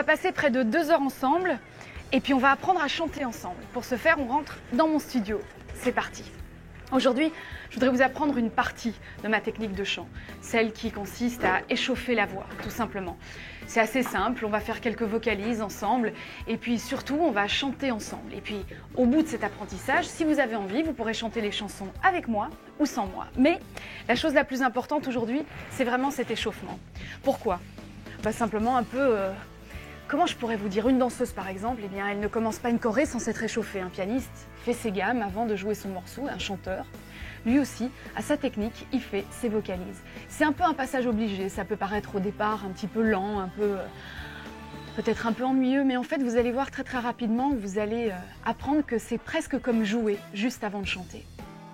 va passer près de 2 heures ensemble et puis on va apprendre à chanter ensemble. Pour ce faire, on rentre dans mon studio. C'est parti. Aujourd'hui, je voudrais vous apprendre une partie de ma technique de chant, celle qui consiste à échauffer la voix, tout simplement. C'est assez simple, on va faire quelques vocalises ensemble et puis surtout, on va chanter ensemble. Et puis, au bout de cet apprentissage, si vous avez envie, vous pourrez chanter les chansons avec moi ou sans moi. Mais la chose la plus importante aujourd'hui, c'est vraiment cet échauffement. Pourquoi ? Simplement un peu... Comment je pourrais vous dire? Une danseuse, par exemple, eh bien, elle ne commence pas une choré sans s'être échauffée. Un pianiste fait ses gammes avant de jouer son morceau. Un chanteur, lui aussi, a sa technique, il fait ses vocalises. C'est un peu un passage obligé. Ça peut paraître au départ un petit peu lent, un peu... peut-être un peu ennuyeux, mais en fait, vous allez voir très rapidement, vous allez apprendre que c'est presque comme jouer juste avant de chanter.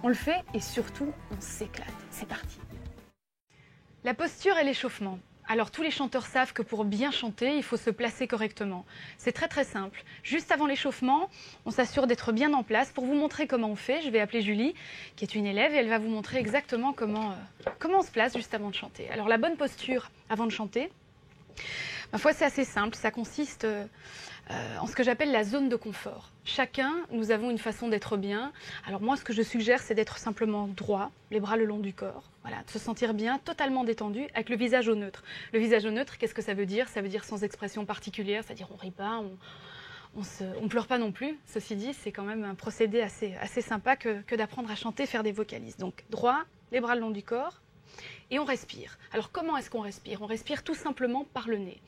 On le fait et surtout, on s'éclate. C'est parti. La posture et l'échauffement. Alors tous les chanteurs savent que pour bien chanter, il faut se placer correctement. C'est très simple. Juste avant l'échauffement, on s'assure d'être bien en place. Pour vous montrer comment on fait, je vais appeler Julie, qui est une élève, et elle va vous montrer exactement comment on se place juste avant de chanter. Alors la bonne posture avant de chanter, ma foi, c'est assez simple. Ça consiste en ce que j'appelle la zone de confort. Chacun, nous avons une façon d'être bien. Alors moi, ce que je suggère, c'est d'être simplement droit, les bras le long du corps. Voilà, de se sentir bien, totalement détendu, avec le visage au neutre. Le visage au neutre, qu'est-ce que ça veut dire? Ça veut dire sans expression particulière, c'est-à-dire on rit pas, on pleure pas non plus. Ceci dit, c'est quand même un procédé assez sympa que d'apprendre à chanter, faire des vocalises. Donc droit, les bras le long du corps, et on respire. Alors comment est-ce qu'on respire? On respire tout simplement par le nez.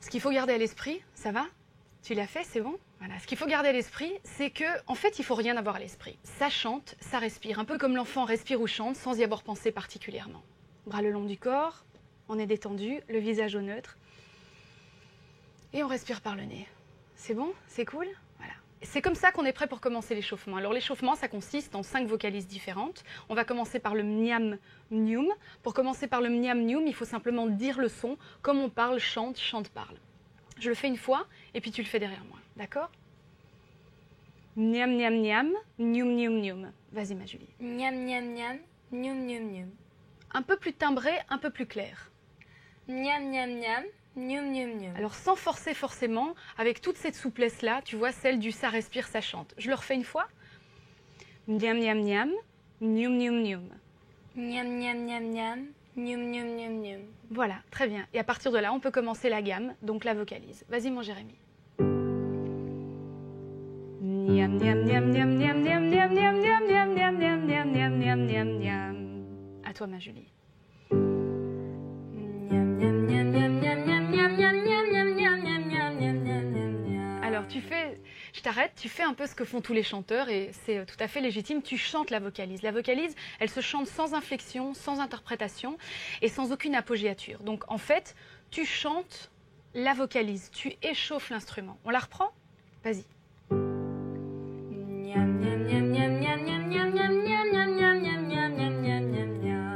Ce qu'il faut garder à l'esprit, ça va? Tu l'as fait, c'est bon? Voilà. Ce qu'il faut garder à l'esprit, c'est que, en fait, il ne faut rien avoir à l'esprit. Ça chante, ça respire, un peu comme l'enfant respire ou chante sans y avoir pensé particulièrement. Bras le long du corps, on est détendu, le visage au neutre. Et on respire par le nez. C'est bon? C'est cool? Voilà. C'est comme ça qu'on est prêt pour commencer l'échauffement. Alors l'échauffement, ça consiste en 5 vocalises différentes. On va commencer par le mniam mnium. Pour commencer par le mniam mnium, il faut simplement dire le son comme on parle, chante, chante, parle. Je le fais une fois et puis tu le fais derrière moi. D'accord? Mniam mniam mniam, mnium mnium mnium. Vas-y ma Julie. Mniam mniam mniam, mnium mnium mnium. Un peu plus timbré, un peu plus clair. Mniam mniam mniam, mnium mnium mnium. Alors sans forcer forcément, avec toute cette souplesse-là, tu vois, celle du ça respire, ça chante. Je le refais une fois. Mniam mniam mniam, mnium mnium mnium. Mniam mniam mniam mniam, mnium mnium mnium mnium. Voilà, très bien. Et à partir de là, on peut commencer la gamme, donc la vocalise. Vas-y mon Jérémy. Niam niam niam niam niam niam niam niam niam niam niam niam niam niam niam niam niam. À toi ma Julie. Niam niam niam niam niam niam niam niam niam niam niam niam niam niam niam niam. Alors tu fais, je t'arrête, tu fais un peu ce que font tous les chanteurs et c'est tout à fait légitime, tu chantes la vocalise. La vocalise, elle se chante sans inflexion, sans interprétation et sans aucune apogéature. Donc en fait, tu chantes la vocalise, tu échauffes l'instrument. On la reprend? Vas-y.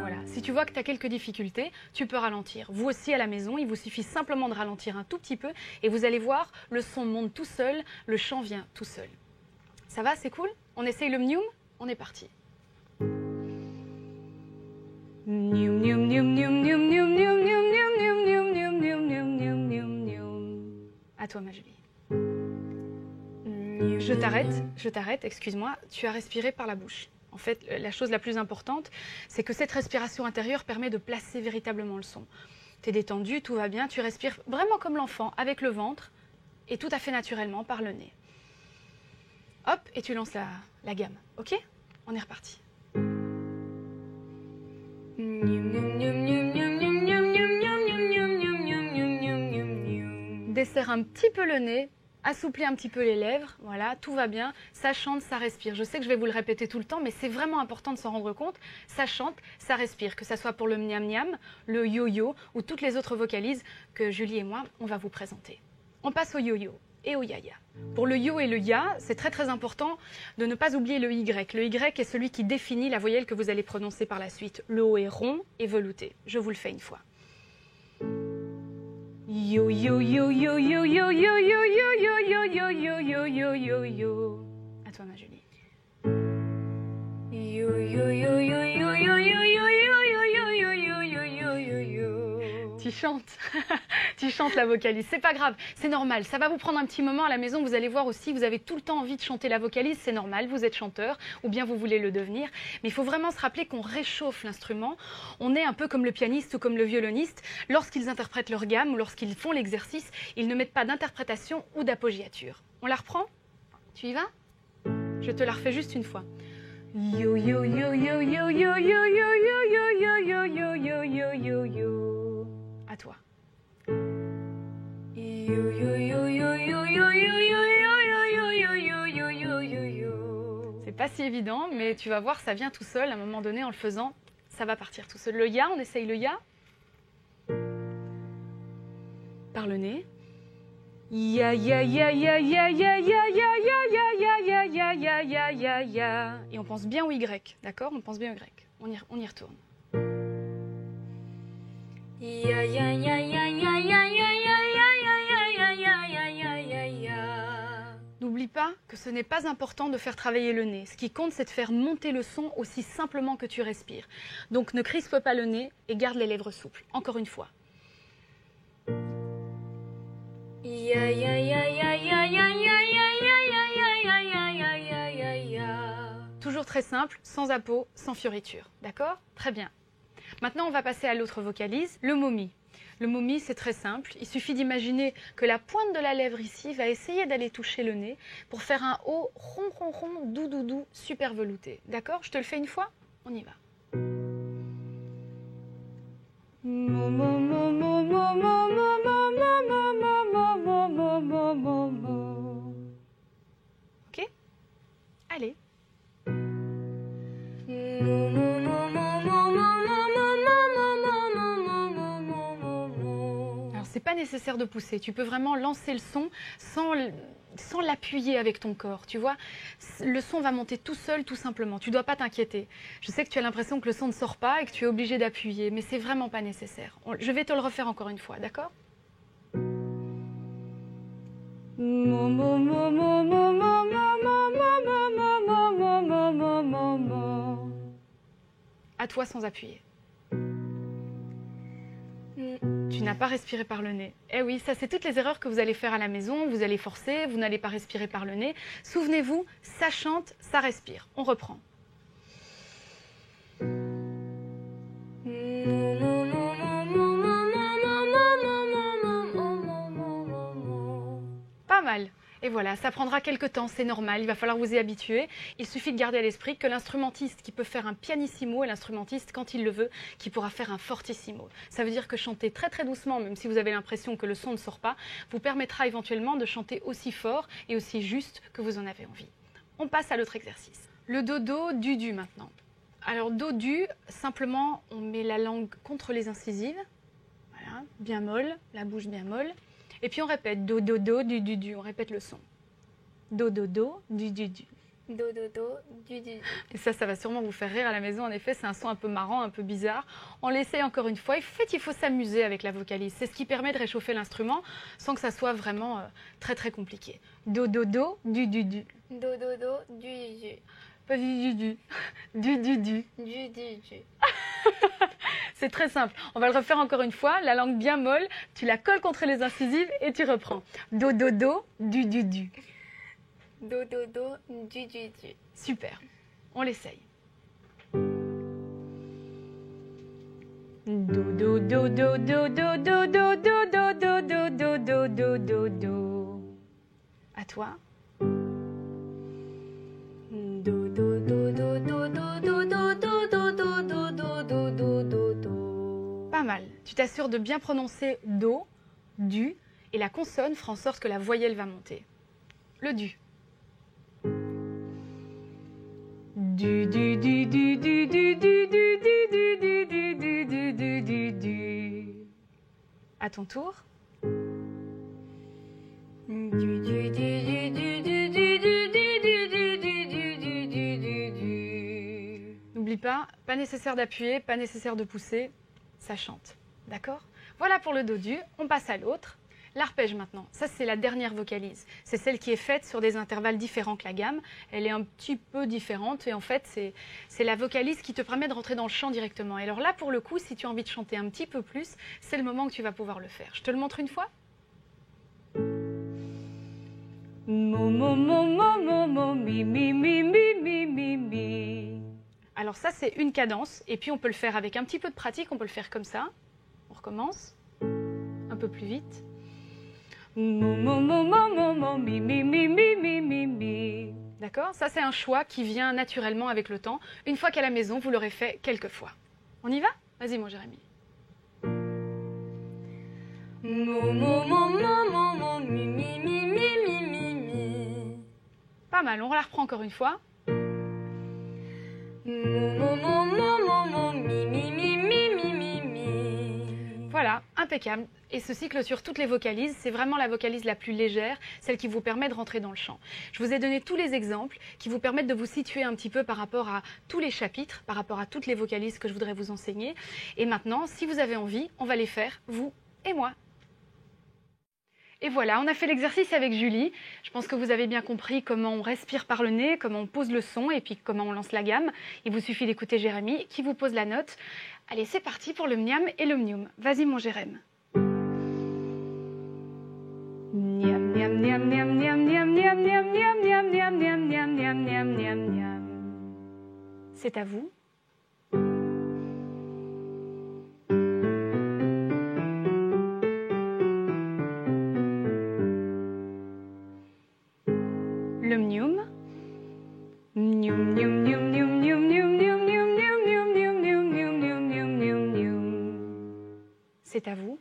Voilà, si tu vois que tu as quelques difficultés, tu peux ralentir. Vous aussi à la maison, il vous suffit simplement de ralentir un tout petit peu et vous allez voir, le son monte tout seul, le chant vient tout seul. Ça va, c'est cool? On essaye le mnium? On est parti. Mnium mnium mnium mnium mnium mnium mnium mnium mnium mnium mnium mnium mnium mnium mnium mnium. À toi ma Julie. Je t'arrête, excuse-moi, tu as respiré par la bouche. En fait, la chose la plus importante, c'est que cette respiration intérieure permet de placer véritablement le son. Tu es détendu, tout va bien, tu respires vraiment comme l'enfant, avec le ventre, et tout à fait naturellement par le nez. Hop, et tu lances la gamme, ok? On est reparti. Desserre un petit peu le nez. Assouplis un petit peu les lèvres, voilà, tout va bien, ça chante, ça respire. Je sais que je vais vous le répéter tout le temps, mais c'est vraiment important de s'en rendre compte. Ça chante, ça respire, que ça soit pour le mniam mniam, le yo-yo ou toutes les autres vocalises que Julie et moi, on va vous présenter. On passe au yo-yo et au ya-ya. Pour le yo et le ya, c'est très important de ne pas oublier le y. Le y est celui qui définit la voyelle que vous allez prononcer par la suite. Le o est rond et velouté. Je vous le fais une fois. Yo yo yo yo yo yo yo yo yo yo yo yo yo yo yo yo yo. À toi ma Julie. Yo yo yo yo yo yo yo yo yo yo yo yo yo yo yo yo. Tu chantes. Tu chantes la vocalise. C'est pas grave, c'est normal. Ça va vous prendre un petit moment à la maison. Vous allez voir aussi, vous avez tout le temps envie de chanter la vocalise. C'est normal, vous êtes chanteur ou bien vous voulez le devenir. Mais il faut vraiment se rappeler qu'on réchauffe l'instrument. On est un peu comme le pianiste ou comme le violoniste. Lorsqu'ils interprètent leur gamme ou lorsqu'ils font l'exercice, ils ne mettent pas d'interprétation ou d'apoggiature. On la reprend? Tu y vas? Je te la refais juste une fois. Yo yo yo yo yo yo yo yo yo yo yo yo yo yo yo yo yo. À toi. Yo yo yo yo yo yo yo yo yo yo yo yo yo yo yo yo. C'est pas si évident, mais tu vas voir, ça vient tout seul. À un moment donné, en le faisant, ça va partir tout seul. Le ya, on essaye le ya. Par le nez. Ya ya ya ya ya ya ya ya ya ya ya ya ya ya ya ya ya. Et on pense bien au Y, d'accord? On pense bien au Y. On y retourne. Ya ya ya ya ya ya ya ya ya ya ya ya ya ya ya. N'oublie pas que ce n'est pas important de faire travailler le nez. Ce qui compte, c'est de faire monter le son aussi simplement que tu respires. Donc ne crispe pas le nez et garde les lèvres souples. Encore une fois. Ya ya ya ya ya ya ya ya ya ya ya ya ya ya ya. Toujours très simple, sans apo, sans fioriture. D'accord? Très bien. Maintenant, on va passer à l'autre vocalise, le momi. Le momi, c'est très simple. Il suffit d'imaginer que la pointe de la lèvre ici va essayer d'aller toucher le nez pour faire un O rond, rond, rond, doux, doux, doux, super velouté. D'accord? Je te le fais une fois? On y va. Mo, mo, mo, mo, mo, mo, mo, mo, mo, mo. Ok? Allez. Alors, c'est pas nécessaire de pousser. Tu peux vraiment lancer le son sans l'appuyer avec ton corps, tu vois. Le son va monter tout seul, tout simplement. Tu dois pas t'inquiéter. Je sais que tu as l'impression que le son ne sort pas et que tu es obligé d'appuyer, mais c'est vraiment pas nécessaire. Je vais te le refaire encore une fois, d'accord? À toi sans appuyer. Tu n'as pas respiré par le nez. Eh oui, ça c'est toutes les erreurs que vous allez faire à la maison. Vous allez forcer, vous n'allez pas respirer par le nez. Souvenez-vous, ça chante, ça respire. On reprend. Pas mal. Et voilà, ça prendra quelques temps, c'est normal, il va falloir vous y habituer. Il suffit de garder à l'esprit que l'instrumentiste qui peut faire un pianissimo est l'instrumentiste, quand il le veut, qui pourra faire un fortissimo. Ça veut dire que chanter très très doucement, même si vous avez l'impression que le son ne sort pas, vous permettra éventuellement de chanter aussi fort et aussi juste que vous en avez envie. On passe à l'autre exercice. Le do-do, du-du maintenant. Alors do-du, simplement on met la langue contre les incisives, voilà, bien molle, la bouche bien molle. Et puis on répète do do do du du du, on répète le son. Do do do du du du. Do do do du du. Et ça va sûrement vous faire rire à la maison. En effet, c'est un son un peu marrant, un peu bizarre. On l'essaye encore une fois. En fait, il faut s'amuser avec la vocalise. C'est ce qui permet de réchauffer l'instrument sans que ça soit vraiment très très compliqué. Do do do du du du. Do do do du du du. Pas du du du. Du du du. Du du du. C'est très simple. On va le refaire encore une fois. La langue bien molle, tu la colles contre les incisives et tu reprends. Do, do, do, du, du, du. Do do do du du du. Super. On l'essaye. Do, do, do, do, do, do, do, do, do, do, do, do, do, do, do, do, do. À toi. Do, do, do, do, do, do, do, do, do, do, do, do, do, do, do, do. Pas mal. Tu t'assures de bien prononcer do, du, et la consonne fera en sorte que la voyelle va monter. Le du. Du, du, du, du, du, du, du, du, du, du, du, du, du, du, du, du, du. À ton tour. Du, du, du, du, du, du, du, du, du. N'oublie pas nécessaire d'appuyer, pas nécessaire de pousser, ça chante. D'accord? Voilà pour le do-du, on passe à l'autre. L'arpège maintenant, ça c'est la dernière vocalise. C'est celle qui est faite sur des intervalles différents que la gamme. Elle est un petit peu différente et en fait c'est la vocalise qui te permet de rentrer dans le chant directement. Et alors là pour le coup, si tu as envie de chanter un petit peu plus, c'est le moment que tu vas pouvoir le faire. Je te le montre une fois. Mo, mo, mo, mo, mo, mo, mi, mi, mi, mi, mi, mi, mi. Alors ça c'est une cadence et puis on peut le faire avec un petit peu de pratique, on peut le faire comme ça. On recommence. Un peu plus vite. D'accord? Ça, c'est un choix qui vient naturellement avec le temps. Une fois qu'à la maison, vous l'aurez fait quelques fois. On y va? Vas-y, mon Jérémy. Pas mal, on la reprend encore une fois. Voilà, impeccable. Et ceci clôture toutes les vocalises. C'est vraiment la vocalise la plus légère, celle qui vous permet de rentrer dans le chant. Je vous ai donné tous les exemples qui vous permettent de vous situer un petit peu par rapport à tous les chapitres, par rapport à toutes les vocalises que je voudrais vous enseigner. Et maintenant, si vous avez envie, on va les faire, vous et moi. Et voilà, on a fait l'exercice avec Julie. Je pense que vous avez bien compris comment on respire par le nez, comment on pose le son et puis comment on lance la gamme. Il vous suffit d'écouter Jérémy qui vous pose la note. Allez, c'est parti pour le mniam et le mnium. Vas-y mon Jérémy. Niam niam niam niam niam niam niam niam niam niam niam niam niam niam niam niam niam. C'est à vous. Le mnium. Mnium mnium mnium mnium mnium mnium mnium mnium mnium mnium mnium mnium mnium mnium mnium mnium. C'est à vous.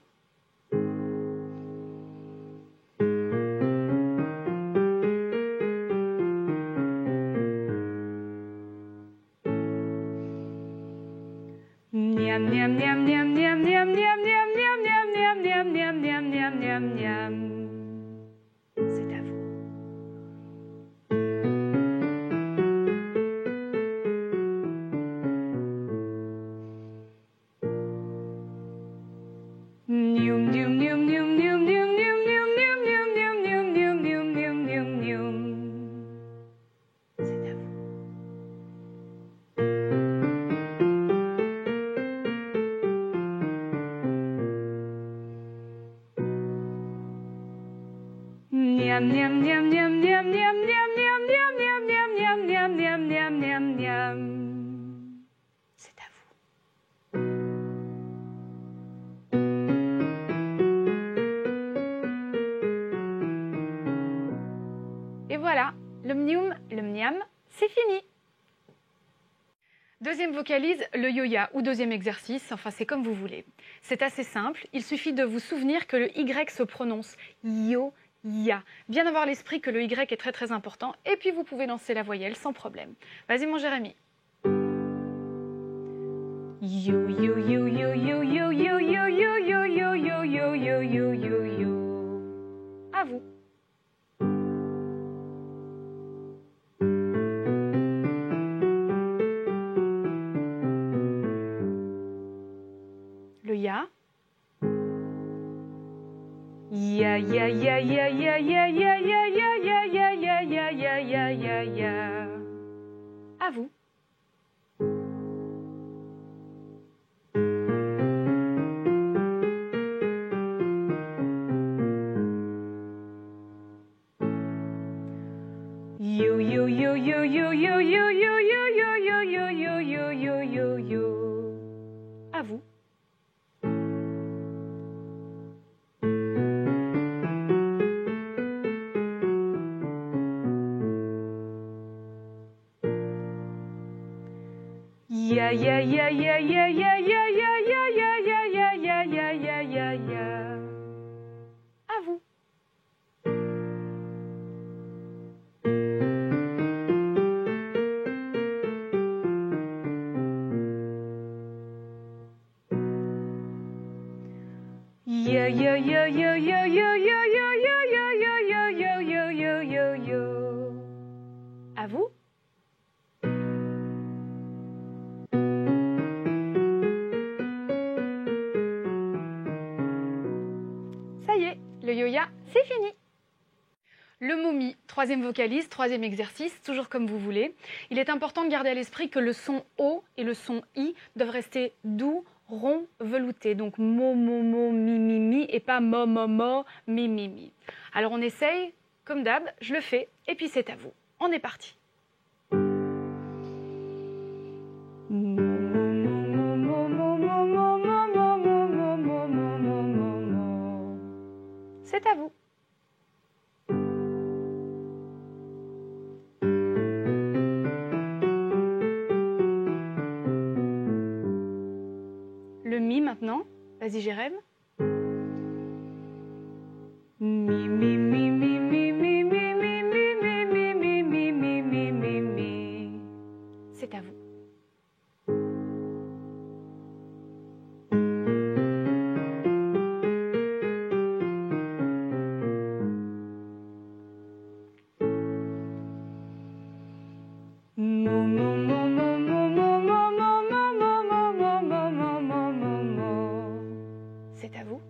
Niam niam niam niam niam niam niam niam niam niam niam niam niam niam niam niam. C'est à vous. Nium nium nium nium nium nium nium nium nium nium nium nium nium nium nium nium. C'est à vous. Niam niam niam niam niam niam niam niam niam niam niam niam niam niam niam niam. C'est à vous. Et voilà, le mnium, le mniam, c'est fini. Deuxième vocalise, le yo-ya ou deuxième exercice, enfin c'est comme vous voulez. C'est assez simple, il suffit de vous souvenir que le Y se prononce yo. Ya. Bien avoir l'esprit que le Y est très très important et puis vous pouvez lancer la voyelle sans problème. Vas-y mon Jérémy. Yo yo yo yo yo yo yo yo yo yo yo yo yo yo yo yo yo. À vous. Le ya. Ya ya ya ya ya ya ya ya ya ya ya ya ya ya ya ya ya. À vous. Yo yo yo yo yo yo yo yo yo yo yo yo yo yo yo yo yo. À vous. Ya ya ya ya ya ya ya ya ya ya ya ya ya ya ya ya ya. À vous. Ya ya ya ya ya ya ya ya ya ya ya ya ya ya ya ya ya. À vous. c'est fini. Le momi, troisième vocalise, troisième exercice, toujours comme vous voulez. Il est important de garder à l'esprit que le son O et le son I doivent rester doux, ronds, veloutés. Donc mo, mi, mi, et pas mo, mi, mi. Alors on essaye, comme d'hab, je le fais, et puis c'est à vous. On est parti. C'est à vous. Le mi maintenant. Vas-y Jérém. Mi, mi, mi, mi, mi, mi, mi, mi, mi, mi, mi, mi, mi, mi, mi, mi, mi. C'est à vous. C'est à vous.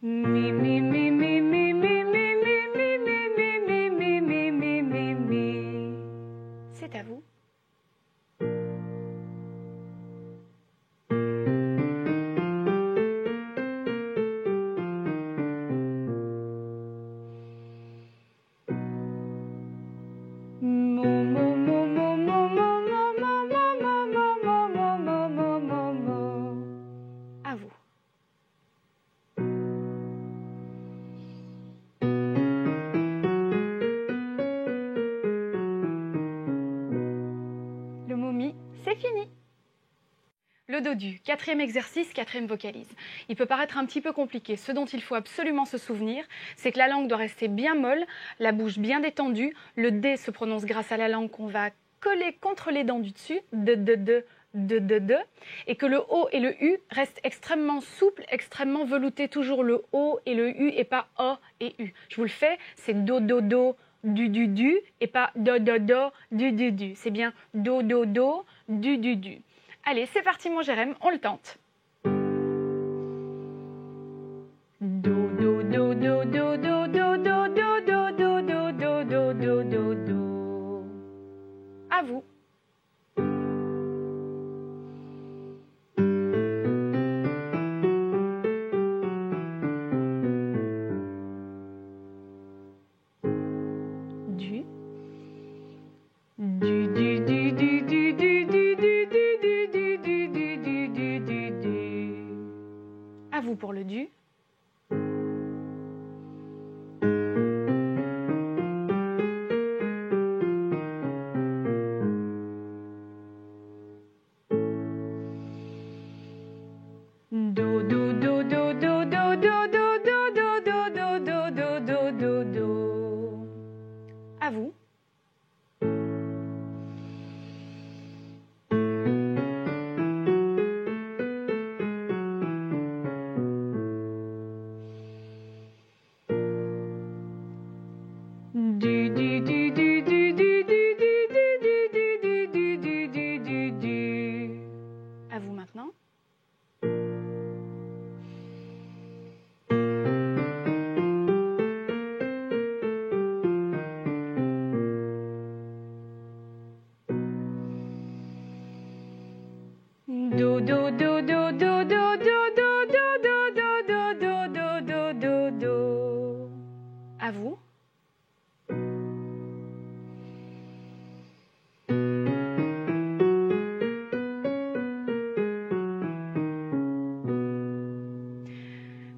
Mi, mi, mi, mi, mi, mi, mi, mi, mi, mi, mi, mi, mi, mi, mi, mi. C'est à vous. À vous. Le momi, c'est fini. Le dodu, quatrième exercice, quatrième vocalise. Il peut paraître un petit peu compliqué. Ce dont il faut absolument se souvenir, c'est que la langue doit rester bien molle, la bouche bien détendue. Le D se prononce grâce à la langue qu'on va coller contre les dents du dessus, de, et que le O et le U restent extrêmement souples, extrêmement veloutés. Toujours le O et le U et pas O et U. Je vous le fais, c'est do, du, et pas do, du. C'est bien do, du. Allez, c'est parti mon Jérém, on le tente. Do. À vous. À vous pour le du. Do. À vous. À vous maintenant. Do. À vous.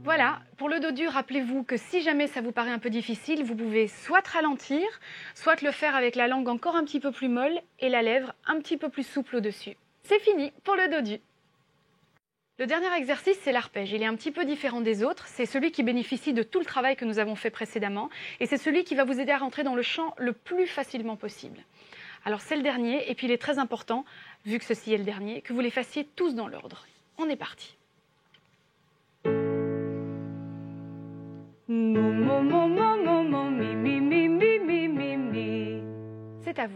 Voilà, pour le dodu, rappelez-vous que si jamais ça vous paraît un peu difficile, vous pouvez soit ralentir, soit le faire avec la langue encore un petit peu plus molle et la lèvre un petit peu plus souple au-dessus. C'est fini pour le dodu. Le dernier exercice, c'est l'arpège. Il est un petit peu différent des autres. C'est celui qui bénéficie de tout le travail que nous avons fait précédemment. Et c'est celui qui va vous aider à rentrer dans le chant le plus facilement possible. Alors c'est le dernier, et puis il est très important, vu que ceci est le dernier, que vous les fassiez tous dans l'ordre. On est parti. Mi, mi, mi, mi. c'est à vous.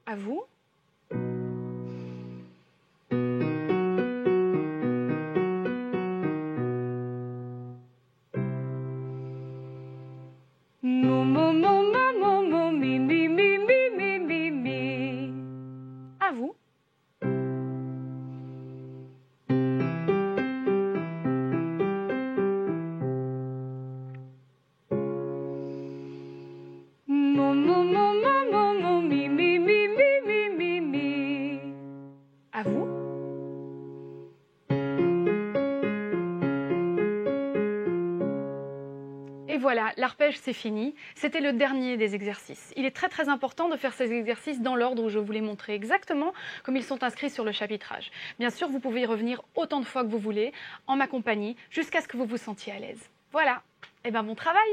À vous. À vous. À vous. À vous. Et voilà, l'arpège c'est fini. C'était le dernier des exercices. Il est très important de faire ces exercices dans l'ordre où je vous les montrais exactement comme ils sont inscrits sur le chapitrage. Bien sûr, vous pouvez y revenir autant de fois que vous voulez, en ma compagnie, jusqu'à ce que vous vous sentiez à l'aise. Voilà, et bien bon travail!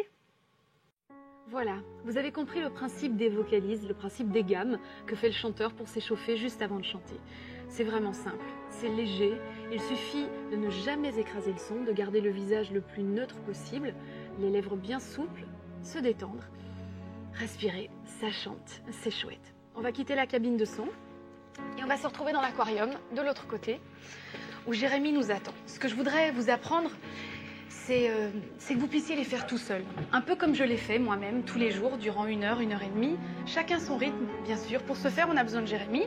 Voilà, vous avez compris le principe des vocalises, le principe des gammes que fait le chanteur pour s'échauffer juste avant de chanter. C'est vraiment simple, c'est léger, il suffit de ne jamais écraser le son, de garder le visage le plus neutre possible, les lèvres bien souples, se détendre, respirer, ça chante, c'est chouette. On va quitter la cabine de son et on va se retrouver dans l'aquarium de l'autre côté où Jérémy nous attend. Ce que je voudrais vous apprendre, c'est que vous puissiez les faire tout seul. Un peu comme je l'ai fait moi-même tous les jours durant 1 heure, 1 heure et demie. Chacun son rythme, bien sûr. Pour ce faire, on a besoin de Jérémy,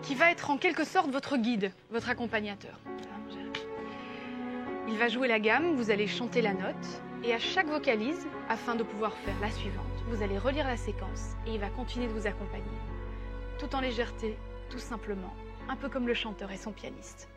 qui va être en quelque sorte votre guide, votre accompagnateur. Il va jouer la gamme, vous allez chanter la note, et à chaque vocalise, afin de pouvoir faire la suivante, vous allez relire la séquence et il va continuer de vous accompagner. Tout en légèreté, tout simplement, un peu comme le chanteur et son pianiste.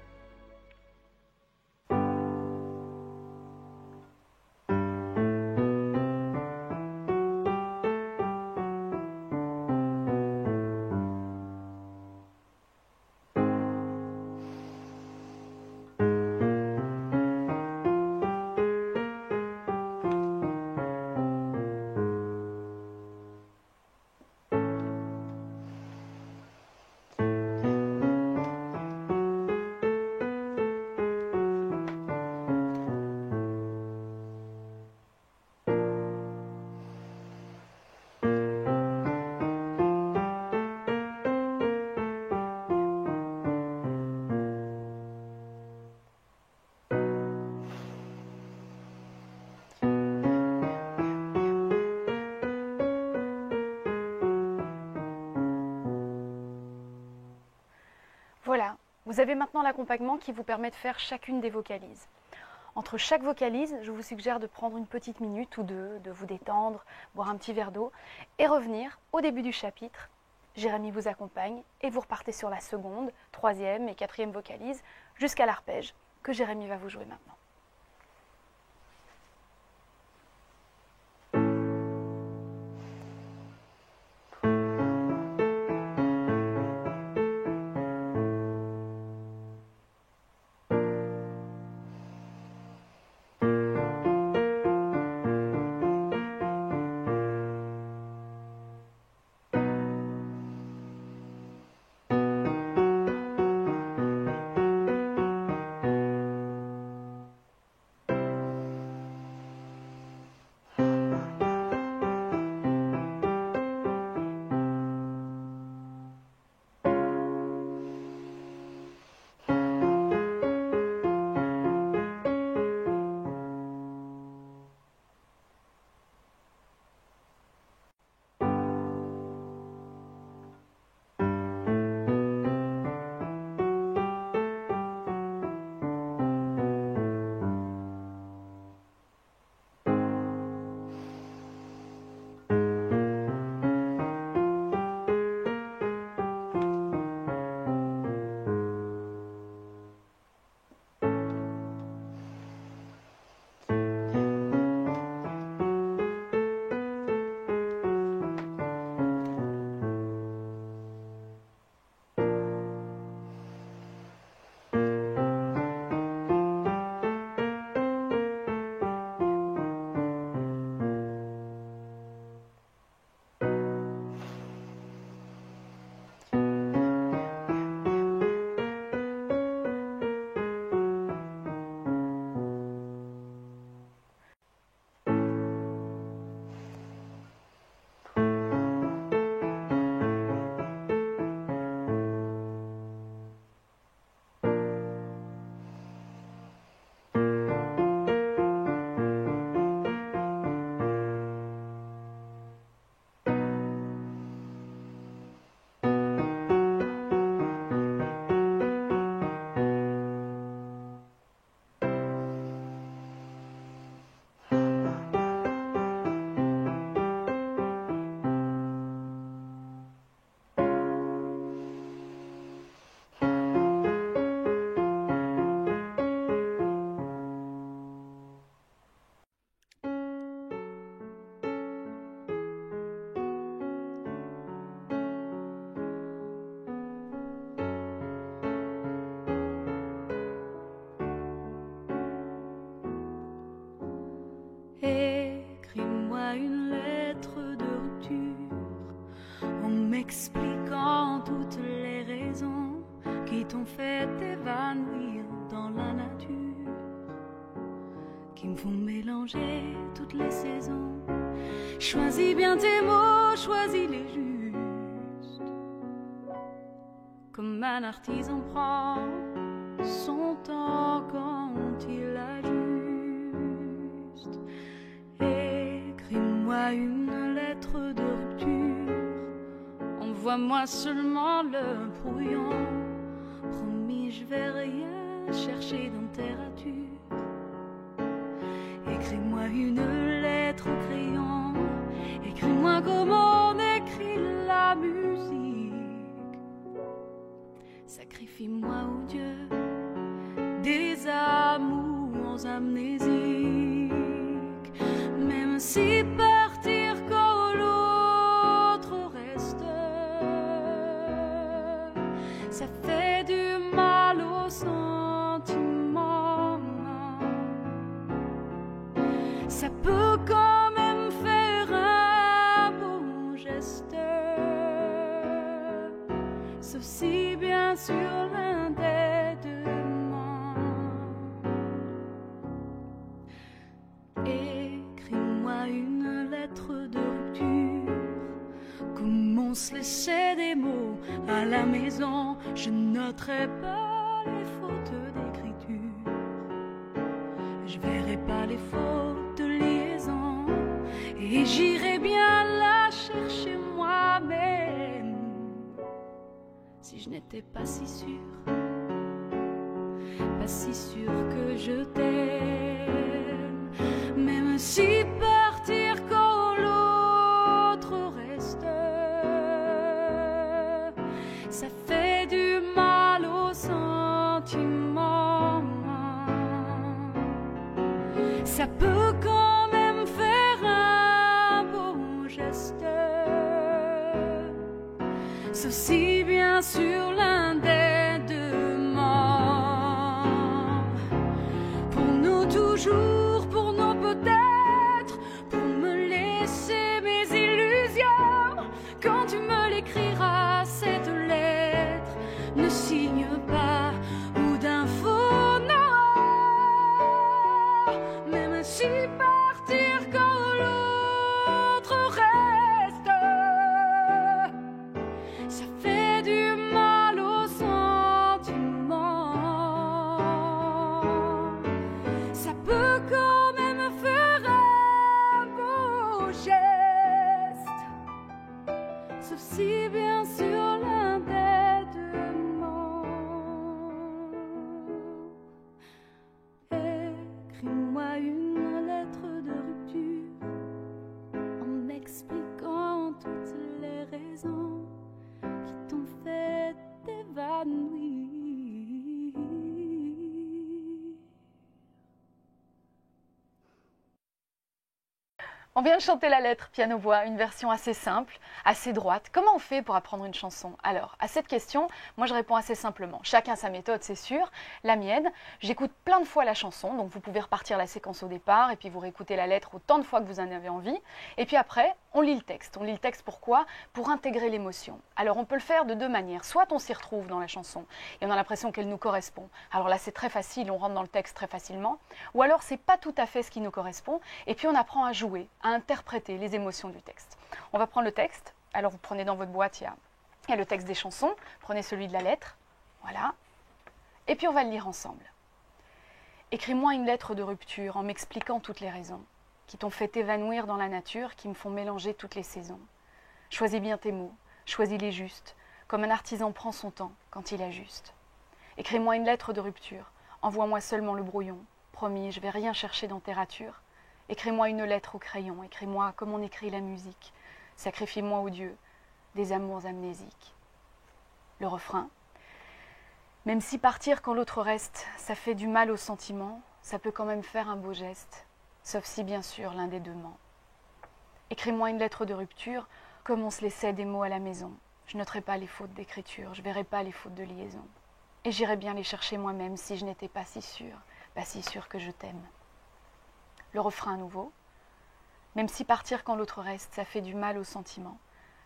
Voilà, vous avez maintenant l'accompagnement qui vous permet de faire chacune des vocalises. Entre chaque vocalise, je vous suggère de prendre une petite minute ou deux, de vous détendre, boire un petit verre d'eau et revenir au début du chapitre. Jérémy vous accompagne et vous repartez sur la seconde, troisième et quatrième vocalise jusqu'à l'arpège que Jérémy va vous jouer maintenant. m'expliquant toutes les raisons qui t'ont fait t'évanouir dans la nature, qui me font mélanger toutes les saisons. Choisis bien tes mots, choisis les justes, comme un artisan prend son temps quand il ajuste. Écris-moi une lettre de rupture, envoie-moi seulement le brouillon. Promis, je vais rien chercher dans tes ratures. Écris-moi une lettre au crayon, écris-moi comme on écrit la musique. Sacrifie-moi, ô Dieu, des amours amnésiques. Même si partir quand l'autre reste, ça fait du mal au sentiment. Ça peut quand même faire un beau geste, sauf si bien sûr l'un des deux ment. Écris-moi une lettre de rupture, comme on se laissait des mots à la maison. Je noterai pas les fautes d'écriture, je verrai pas les fautes de liaison, et j'irai bien la chercher moi-même. Si je n'étais pas si sûre, pas si sûre que je t'aime. Même si partir quand l'autre reste, ça fait du mal au sentiment. Ça peut quand même faire un beau geste, sauf si bien sûr l'un des deux ment. Pour nous toujours, pour nous peut-être, pour me laisser mes illusions. Quand tu me l'écriras, cette lettre, ne signe pas ou d'un faux nom. Même si partir quand l'autre reste, ça fait du mal au sentiment. Ça peut quand même faire un beau geste, sauf si bien sûr l'un des deux ment. Écris-moi une lettre de rupture, en m'expliquant toutes les raisons qui t'ont fait t'évanouir. On vient de chanter la lettre piano-voix, une version assez simple, assez droite. Comment on fait pour apprendre une chanson? Alors, à cette question, moi je réponds assez simplement. Chacun sa méthode, c'est sûr. La mienne, j'écoute plein de fois la chanson, donc vous pouvez repartir la séquence au départ et puis vous réécoutez la lettre autant de fois que vous en avez envie. Et puis après, on lit le texte. On lit le texte pourquoi? Pour intégrer l'émotion. Alors on peut le faire de deux manières. Soit on s'y retrouve dans la chanson et on a l'impression qu'elle nous correspond. Alors là c'est très facile, on rentre dans le texte très facilement. Ou alors c'est pas tout à fait ce qui nous correspond et puis on apprend à jouer, à interpréter les émotions du texte. On va prendre le texte. Alors vous prenez dans votre boîte, il y a le texte des chansons. Prenez celui de la lettre. Voilà. Et puis on va le lire ensemble. Écris-moi une lettre de rupture en m'expliquant toutes les raisons qui t'ont fait évanouir dans la nature, qui me font mélanger toutes les saisons. Choisis bien tes mots, choisis les justes, comme un artisan prend son temps quand il ajuste. Écris-moi une lettre de rupture, envoie-moi seulement le brouillon. Promis, je vais rien chercher dans tes ratures. Écris-moi une lettre au crayon, écris-moi comme on écrit la musique. Sacrifie-moi au Dieu des amours amnésiques. Le refrain. Même si partir quand l'autre reste, ça fait du mal au sentiment, ça peut quand même faire un beau geste, sauf si bien sûr l'un des deux ment. Écris-moi une lettre de rupture, comme on se laissait des mots à la maison. Je noterai pas les fautes d'écriture, je verrai pas les fautes de liaison. Et j'irai bien les chercher moi-même si je n'étais pas si sûre que je t'aime. Le refrain à nouveau. Même si partir quand l'autre reste, ça fait du mal au sentiment,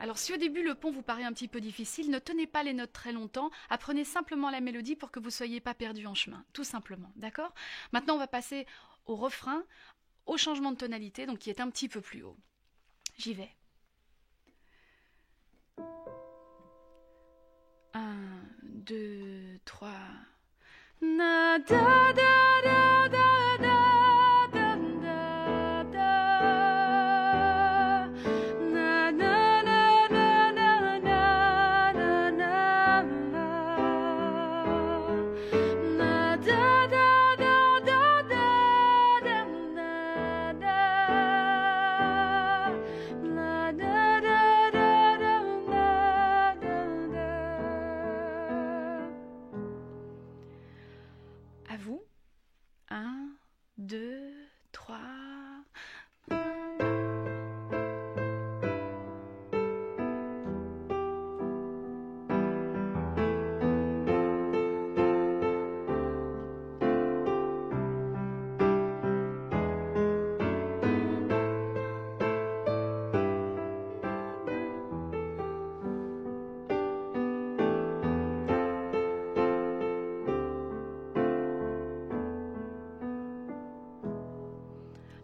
Alors si au début le pont vous paraît un petit peu difficile, ne tenez pas les notes très longtemps, apprenez simplement la mélodie pour que vous ne soyez pas perdu en chemin, tout simplement, d'accord? Maintenant on va passer au refrain, au changement de tonalité, donc qui est un petit peu plus haut. J'y vais. 1, 2, 3. Na da da da da da. À vous. 1, 2, 3.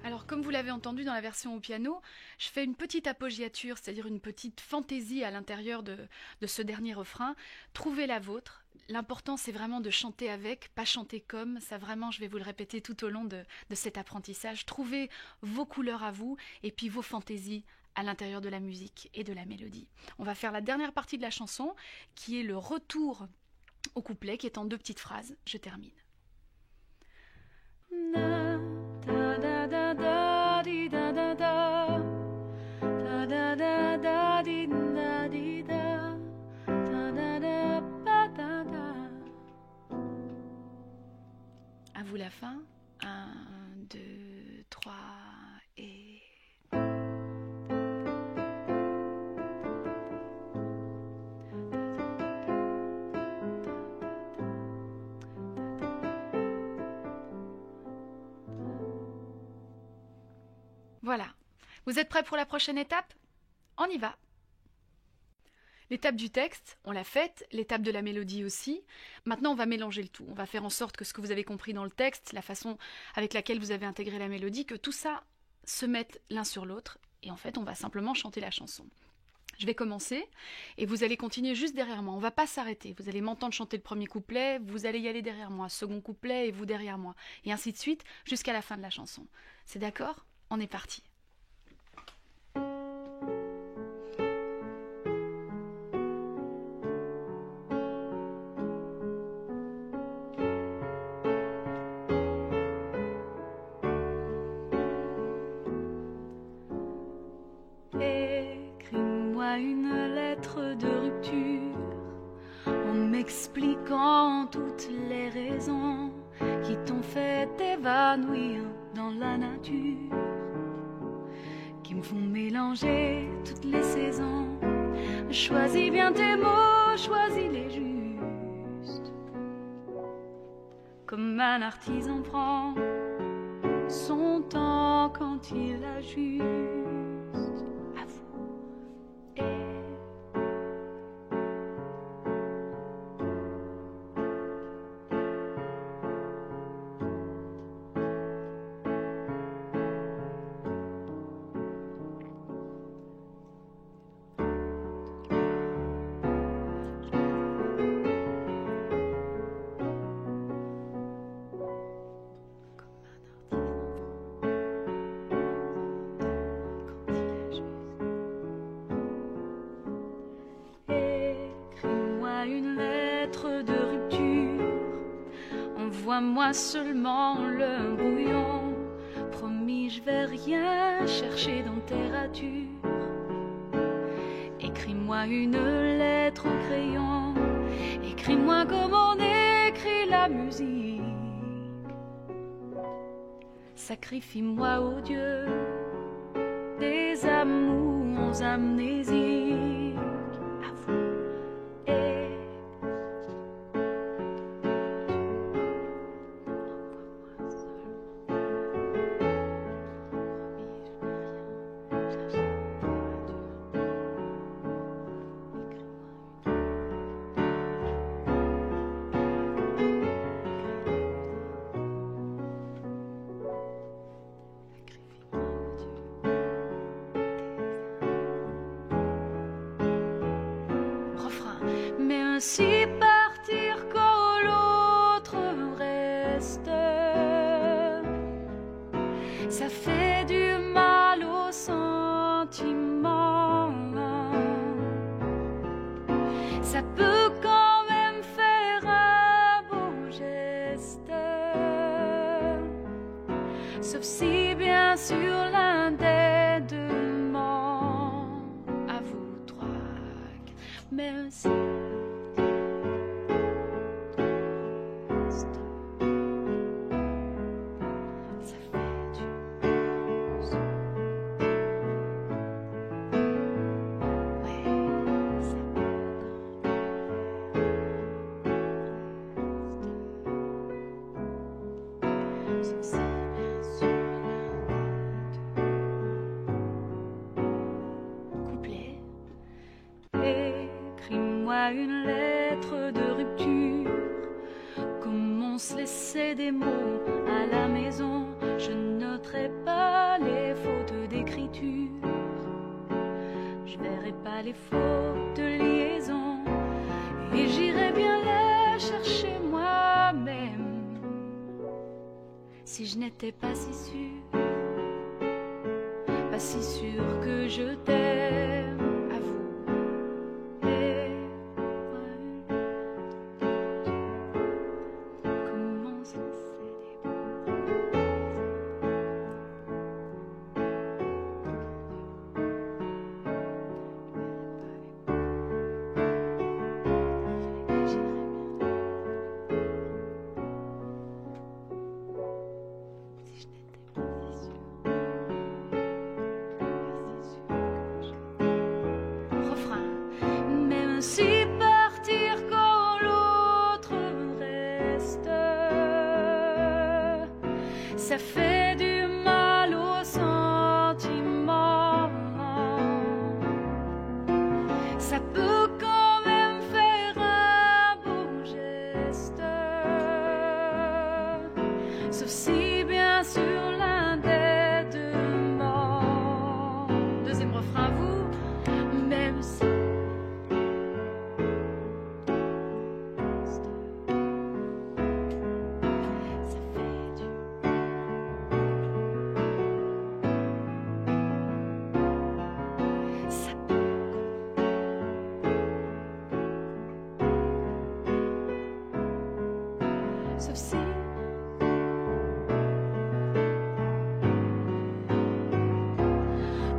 Alors, comme vous l'avez entendu dans la version au piano, je fais une petite appoggiature, c'est-à-dire une petite fantaisie à l'intérieur de ce dernier refrain. Trouvez la vôtre. L'important, c'est vraiment de chanter avec, pas chanter comme. Ça, vraiment, je vais vous le répéter tout au long de cet apprentissage. Trouvez vos couleurs à vous et puis vos fantaisies à l'intérieur de la musique et de la mélodie. On va faire la dernière partie de la chanson, qui est le retour au couplet, qui est en 2 petites phrases. Je termine. Na, da, da, da, da, di, da, da, da. Da, da, da, da, di, da, di, da. Da, da, da, ba, da, da. À vous la fin. 1, 2, 3 et... Voilà. Vous êtes prêts pour la prochaine étape? On y va. L'étape du texte, on l'a faite, l'étape de la mélodie aussi. Maintenant, on va mélanger le tout. On va faire en sorte que ce que vous avez compris dans le texte, la façon avec laquelle vous avez intégré la mélodie, que tout ça se mette l'un sur l'autre. Et en fait, on va simplement chanter la chanson. Je vais commencer et vous allez continuer juste derrière moi. On ne va pas s'arrêter. Vous allez m'entendre chanter le premier couplet, vous allez y aller derrière moi, second couplet et vous derrière moi. Et ainsi de suite jusqu'à la fin de la chanson. C'est d'accord? On est parti. Écris-moi une lettre de rupture en m'expliquant toutes les raisons qui t'ont fait évanouir dans la nature, qui me font mélanger toutes les saisons. Choisis bien tes mots, choisis les justes, comme un artisan prend son temps quand il ajuste. À vous. Et... Envoie-moi seulement le brouillon. Promis, je vais rien chercher dans tes ratures. Écris-moi une lettre au crayon. Écris-moi comme on écrit la musique. Sacrifie-moi, ô Dieu, des amours amnésiques. À vous. même si partir quand l'autre reste, ça fait du mal aux sentiments. Ça peut quand même faire un beau geste, sauf si bien sûr l'un des deux ment. À vous trois, même si ça fait du ouais, ça peut sauf si bien sûr couplet. Écris-moi une lettre de rupture, comme on se laissait des mots à la maison. Je noterai pas les fautes d'écriture, je verrai pas les fautes de liaison, et j'irai bien les chercher moi-même si je n'étais pas si sûre, pas si sûre que je t'aime. À vous et moi une comment se laisser des si je n'étais pas si sûre, refrain. Même si partir quand l'autre reste, ça fait du mal aux sentiments. Ça peut quand même faire un beau geste, sauf si bien sûr l'un des deux ment. Deuxième refrain, vous, même si ça fait du ça peut sauf si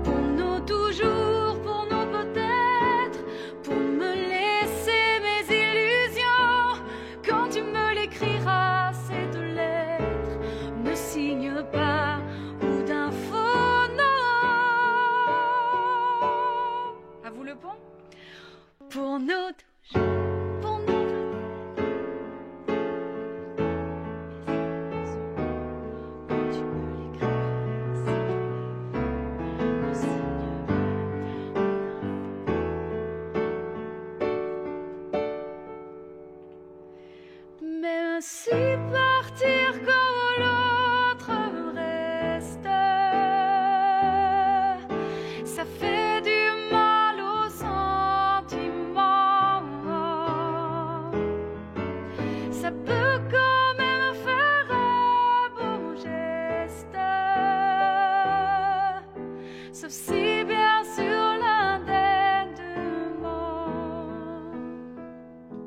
pour nous toujours, pour nous peut-être, pour me laisser mes illusions. Quand tu me l'écriras, cette lettre, ne signe pas ou d'un faux nom. À vous le pont. Pour nous toujours, pour nous quand tu me l'écriras, cette lettre, ne signe pas ou d'un faux. Même si partir quand l'autre reste, ça fait du mal aux sentiments. Ça peut quand même faire un beau geste, sauf si bien sûr l'un des deux ment.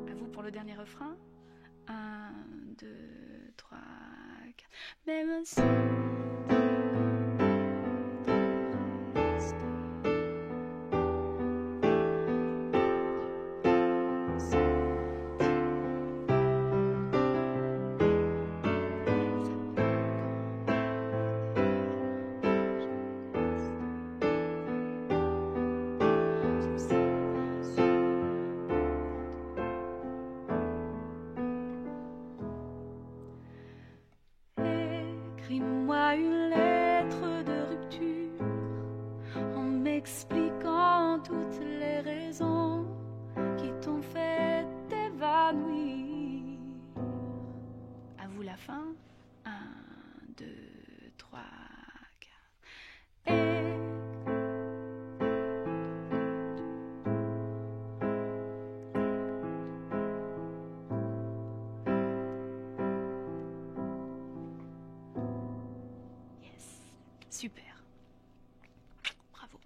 À vous pour le dernier refrain. 1, 2. Super. Bravo.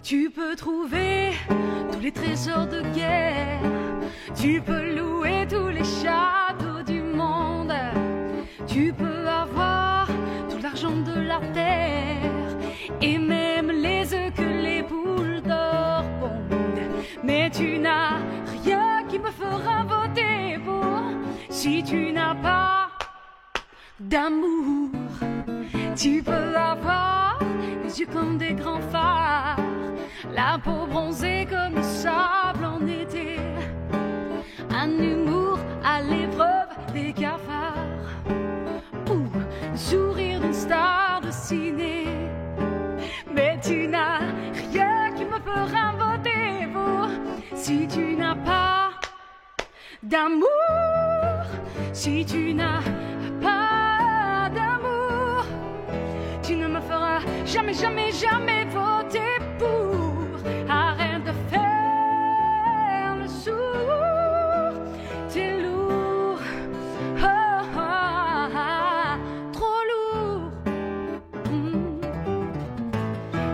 Tu peux trouver tous les trésors de guerre, tu peux louer tous les châteaux du monde, tu peux avoir tout l'argent de la terre et même les œufs que les poules d'or pondent. Mais tu n'as rien qui me fera voter pour si tu n'as pas d'amour. Tu peux avoir les yeux comme des grands phares, la peau bronzée comme le sable en été, un humour à l'épreuve des cafards, ou le sourire d'une star de ciné. Mais tu n'as rien qui me fera voter pour si tu n'as pas d'amour, si tu n'as pas d'amour, tu ne me feras jamais, jamais, jamais voter pour. Arrête de faire le sourd,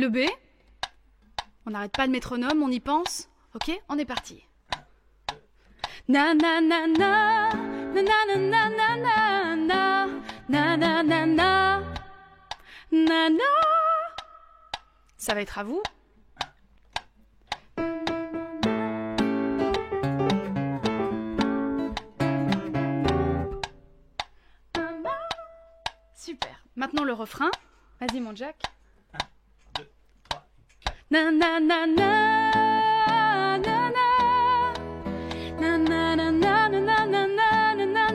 Le B. On n'arrête pas le métronome, on y pense. Ok, on est parti. Na na na na na na na na na na na na na na na. Ça va être à vous. Super. Maintenant le refrain. Vas-y mon Jack. 1, 2, 3, 4. Na na na na na na na na na na na na na na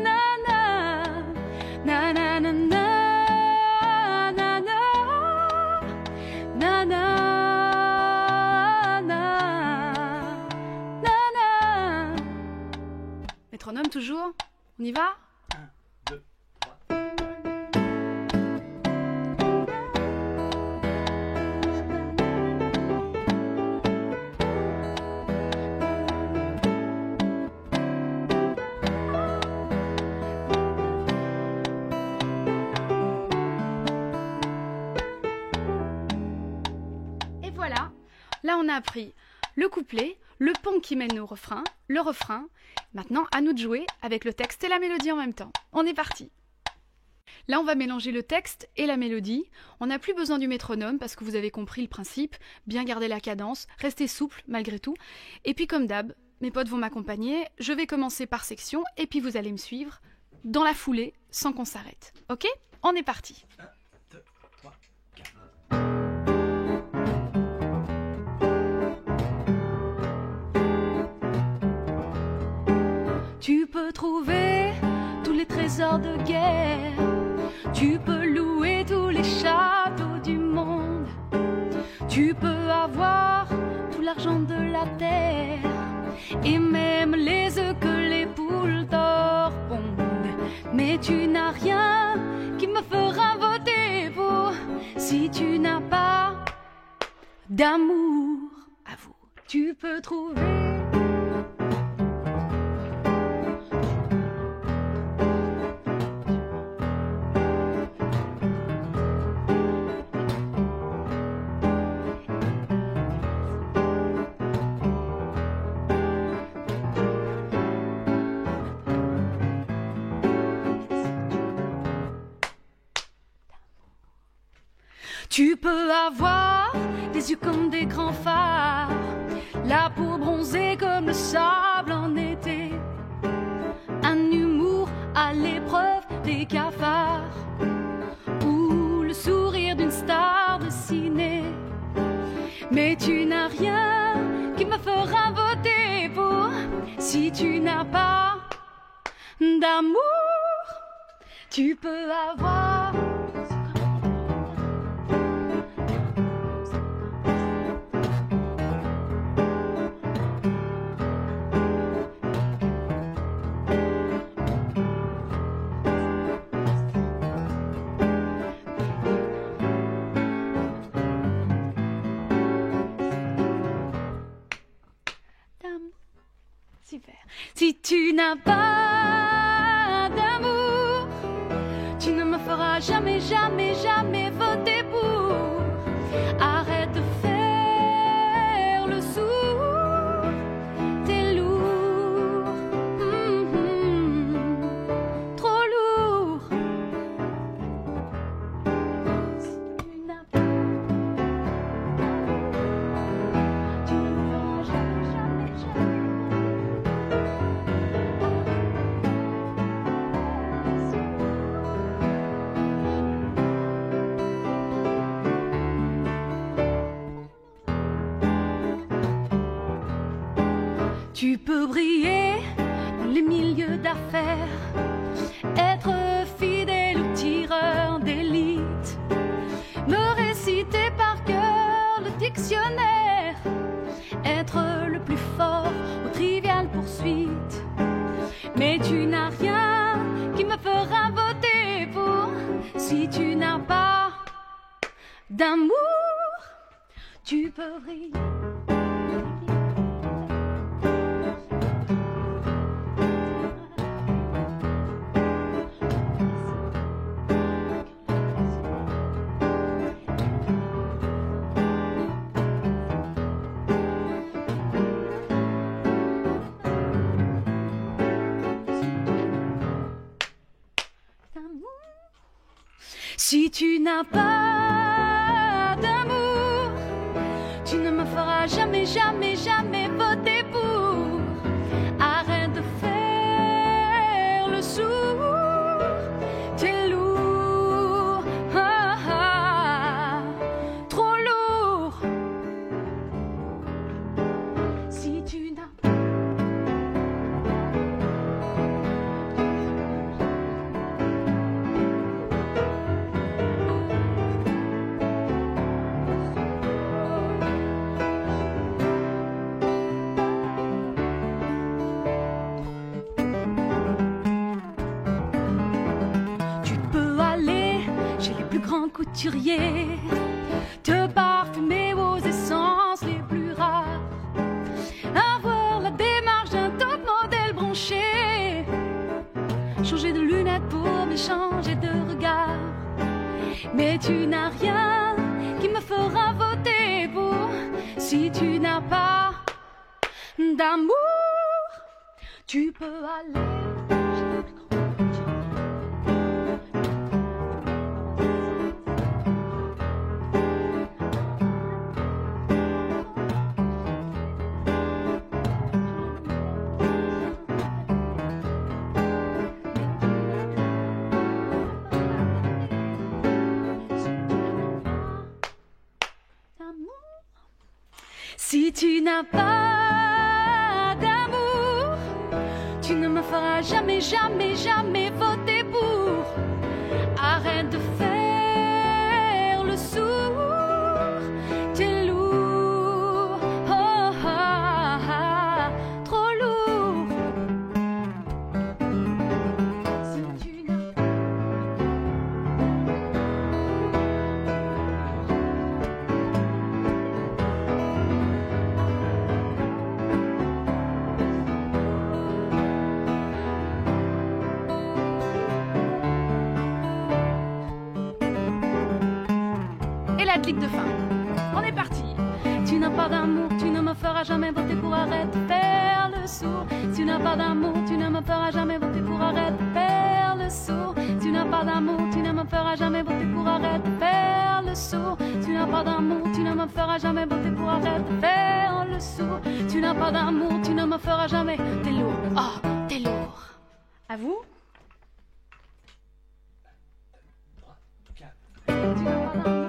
na na na na na na. Métronome toujours. On y va? 1, 2, 3. Et voilà, là on a appris le couplet, le pont qui mène au refrain, le refrain. Maintenant, à nous de jouer avec le texte et la mélodie en même temps. On est parti. Là, on va mélanger le texte et la mélodie. On n'a plus besoin du métronome parce que vous avez compris le principe. Bien garder la cadence, rester souple malgré tout. Et puis comme d'hab, mes potes vont m'accompagner. Je vais commencer par section et puis vous allez me suivre dans la foulée sans qu'on s'arrête. Ok? On est parti. 1, 2, 3, 4. Tu peux trouver tous les trésors de guerre. Tu peux louer tous les châteaux du monde. Tu peux avoir tout l'argent de la terre et même les œufs que les poules d'or pondent. Mais tu n'as rien qui me fera voter pour si tu n'as pas d'amour à vous. Tu peux trouver Tu peux avoir des yeux comme des grands phares, la peau bronzée comme le sable en été, un humour à l'épreuve des cafards, ou le sourire d'une star de ciné. Mais tu n'as rien qui me fera voter pour si tu n'as pas d'amour. Tu peux avoir super. Si tu n'as pas d'amour, tu ne me feras jamais, jamais, jamais voter pour. Arrête de faire le sourd, t'es lourd, trop lourd. Si tu n'as pas, tu ne me feras jamais, jamais, jamais. Tu peux briller dans les milieux d'affaires, être fidèle ou tireur d'élite, me réciter par cœur le dictionnaire, être le plus fort aux triviales poursuites. Mais tu n'as rien qui me fera voter pour si tu n'as pas d'amour. Tu peux briller. Si tu n'as pas d'amour, tu ne me feras jamais, jamais, jamais voter pour. Arrête de faire le sourd, t'es lourd, ah, ah, trop lourd. Si tu n'as couturier, te parfumer aux essences les plus rares, avoir la démarche d'un top modèle branché, changer de lunettes pour me changer de regard. Mais tu n'as rien qui me fera voter pour. Si tu n'as pas d'amour, tu peux aller. Si tu n'as pas d'amour, tu ne me feras jamais, jamais, jamais voter pour. Arrête de faire le sourd, t'es lourd, oh, ah, ah, trop lourd. Si tu n'as la clique de fin. On est parti. Tu n'as pas d'amour, tu ne me feras jamais voter pour. Arrête de faire le sourd. Tu n'as pas d'amour, tu ne me feras jamais voter pour. Arrête de faire le sourd. Tu n'as pas d'amour, tu ne me feras jamais voter pour. Arrête de faire le sourd. Tu n'as pas d'amour, tu ne me feras jamais voter pour. Arrête de faire le sourd. Tu n'as pas d'amour, tu ne me feras jamais. T'es lourd, oh, t'es lourd. À vous. 3, 4. Tu n'as pas d'amour.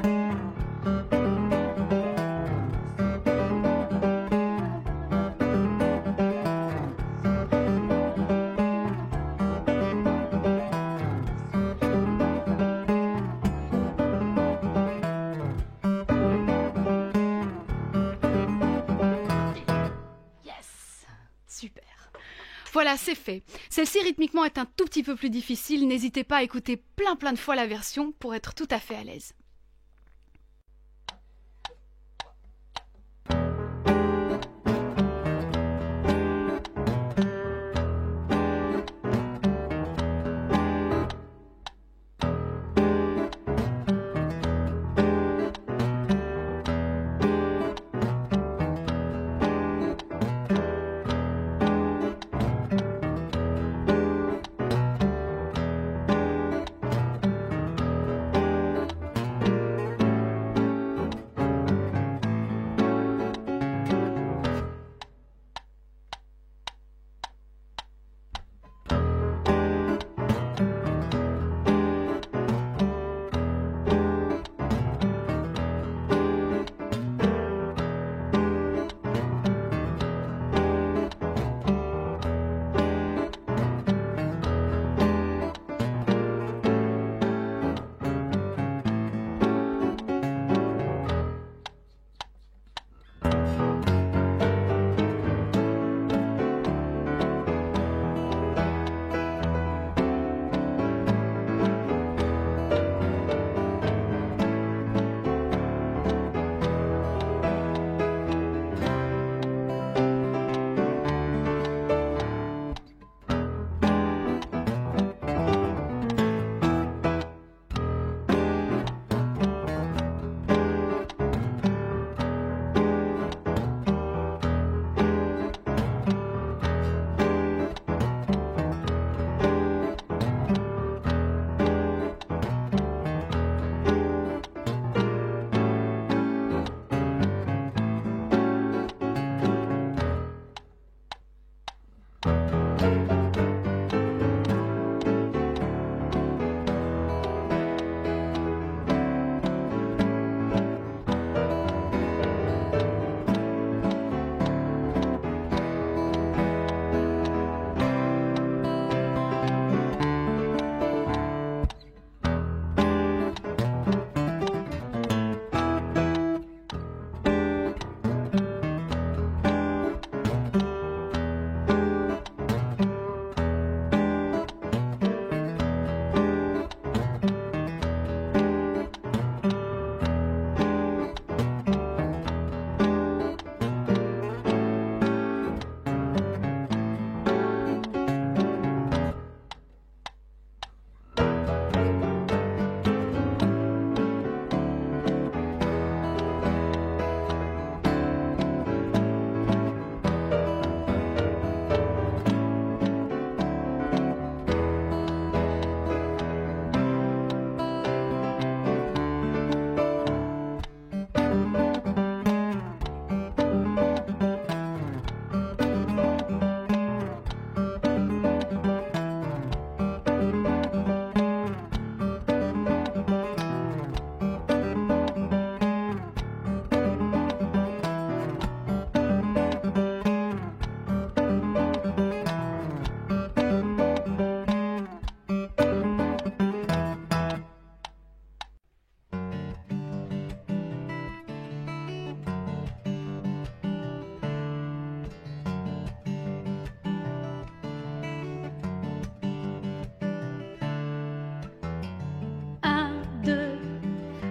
Super. Voilà, c'est fait. Celle-ci rythmiquement est un tout petit peu plus difficile. N'hésitez pas à écouter plein de fois la version pour être tout à fait à l'aise.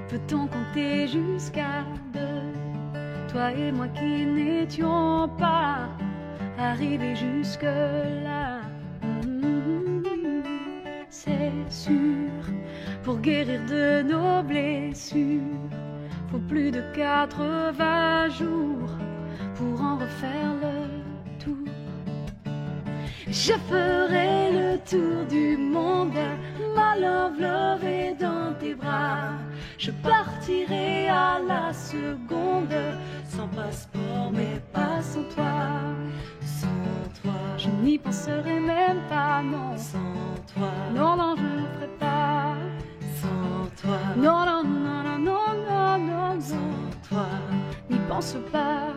Peut-on compter jusqu'à deux? Toi et moi qui n'étions pas arrivés jusque-là. C'est sûr, pour guérir de nos blessures, faut plus de 80 jours pour en refaire le tour. Je ferai le tour du monde, ma love est dans tes bras. Je partirai à la seconde, sans passeport mais pas sans toi. Sans toi, je n'y penserai même pas, non. Sans toi, non, non, je ne le ferai pas. Sans toi, non, non, non, non, non, non, non. Sans toi, n'y pense pas.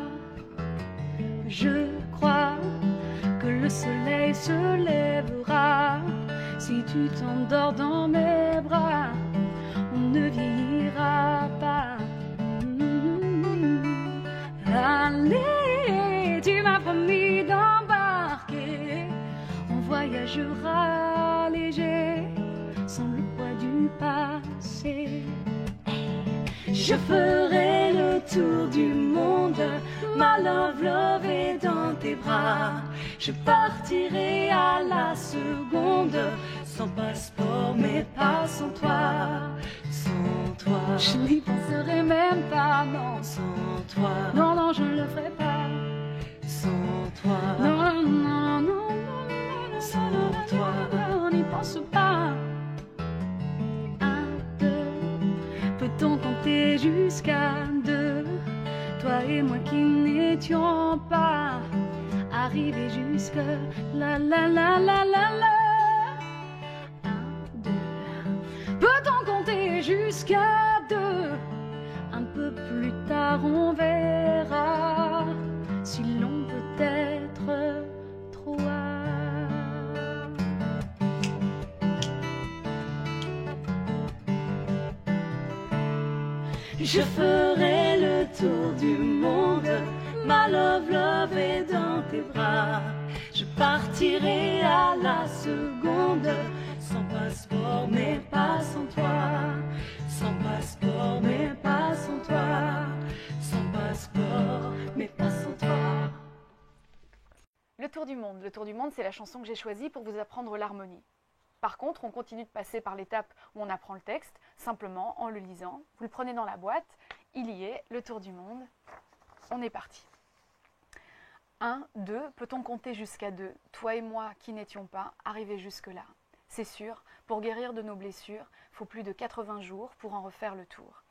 Je crois que le soleil se lèvera si tu t'endors dans mes bras. On ne vieillira pas. Allez, tu m'as promis d'embarquer. On voyagera léger, sans le poids du passé. Je ferai le tour du monde, ma love est dans tes bras. Je partirai à la seconde, sans passeport mais pas sans toi. Sans toi, je n'y penserai même pas, non. Sans toi, non, non, je ne le ferai pas. Sans toi, non, non, non, non, non, sans toi, on n'y pense pas. Un, deux, peut-on compter jusqu'à deux? Toi et moi qui n'étions pas arrivés jusque la la la la la la. Peut-on compter jusqu'à deux? Un peu plus tard on verra si l'on peut être trois. Je ferai le tour du monde, ma love est dans tes bras. Je partirai à la seconde, sans passeport mais pas sans toi. Sans passeport mais pas sans toi. Sans passeport mais pas sans toi. Le Tour du Monde. Le Tour du Monde, c'est la chanson que j'ai choisie pour vous apprendre l'harmonie. Par contre, on continue de passer par l'étape où on apprend le texte, simplement en le lisant. Vous le prenez dans la boîte, il y est, le Tour du Monde. On est parti. 1, 2, peut-on compter jusqu'à 2? Toi et moi qui n'étions pas arrivés jusque-là. C'est sûr, pour guérir de nos blessures, faut plus de 80 jours pour en refaire le tour.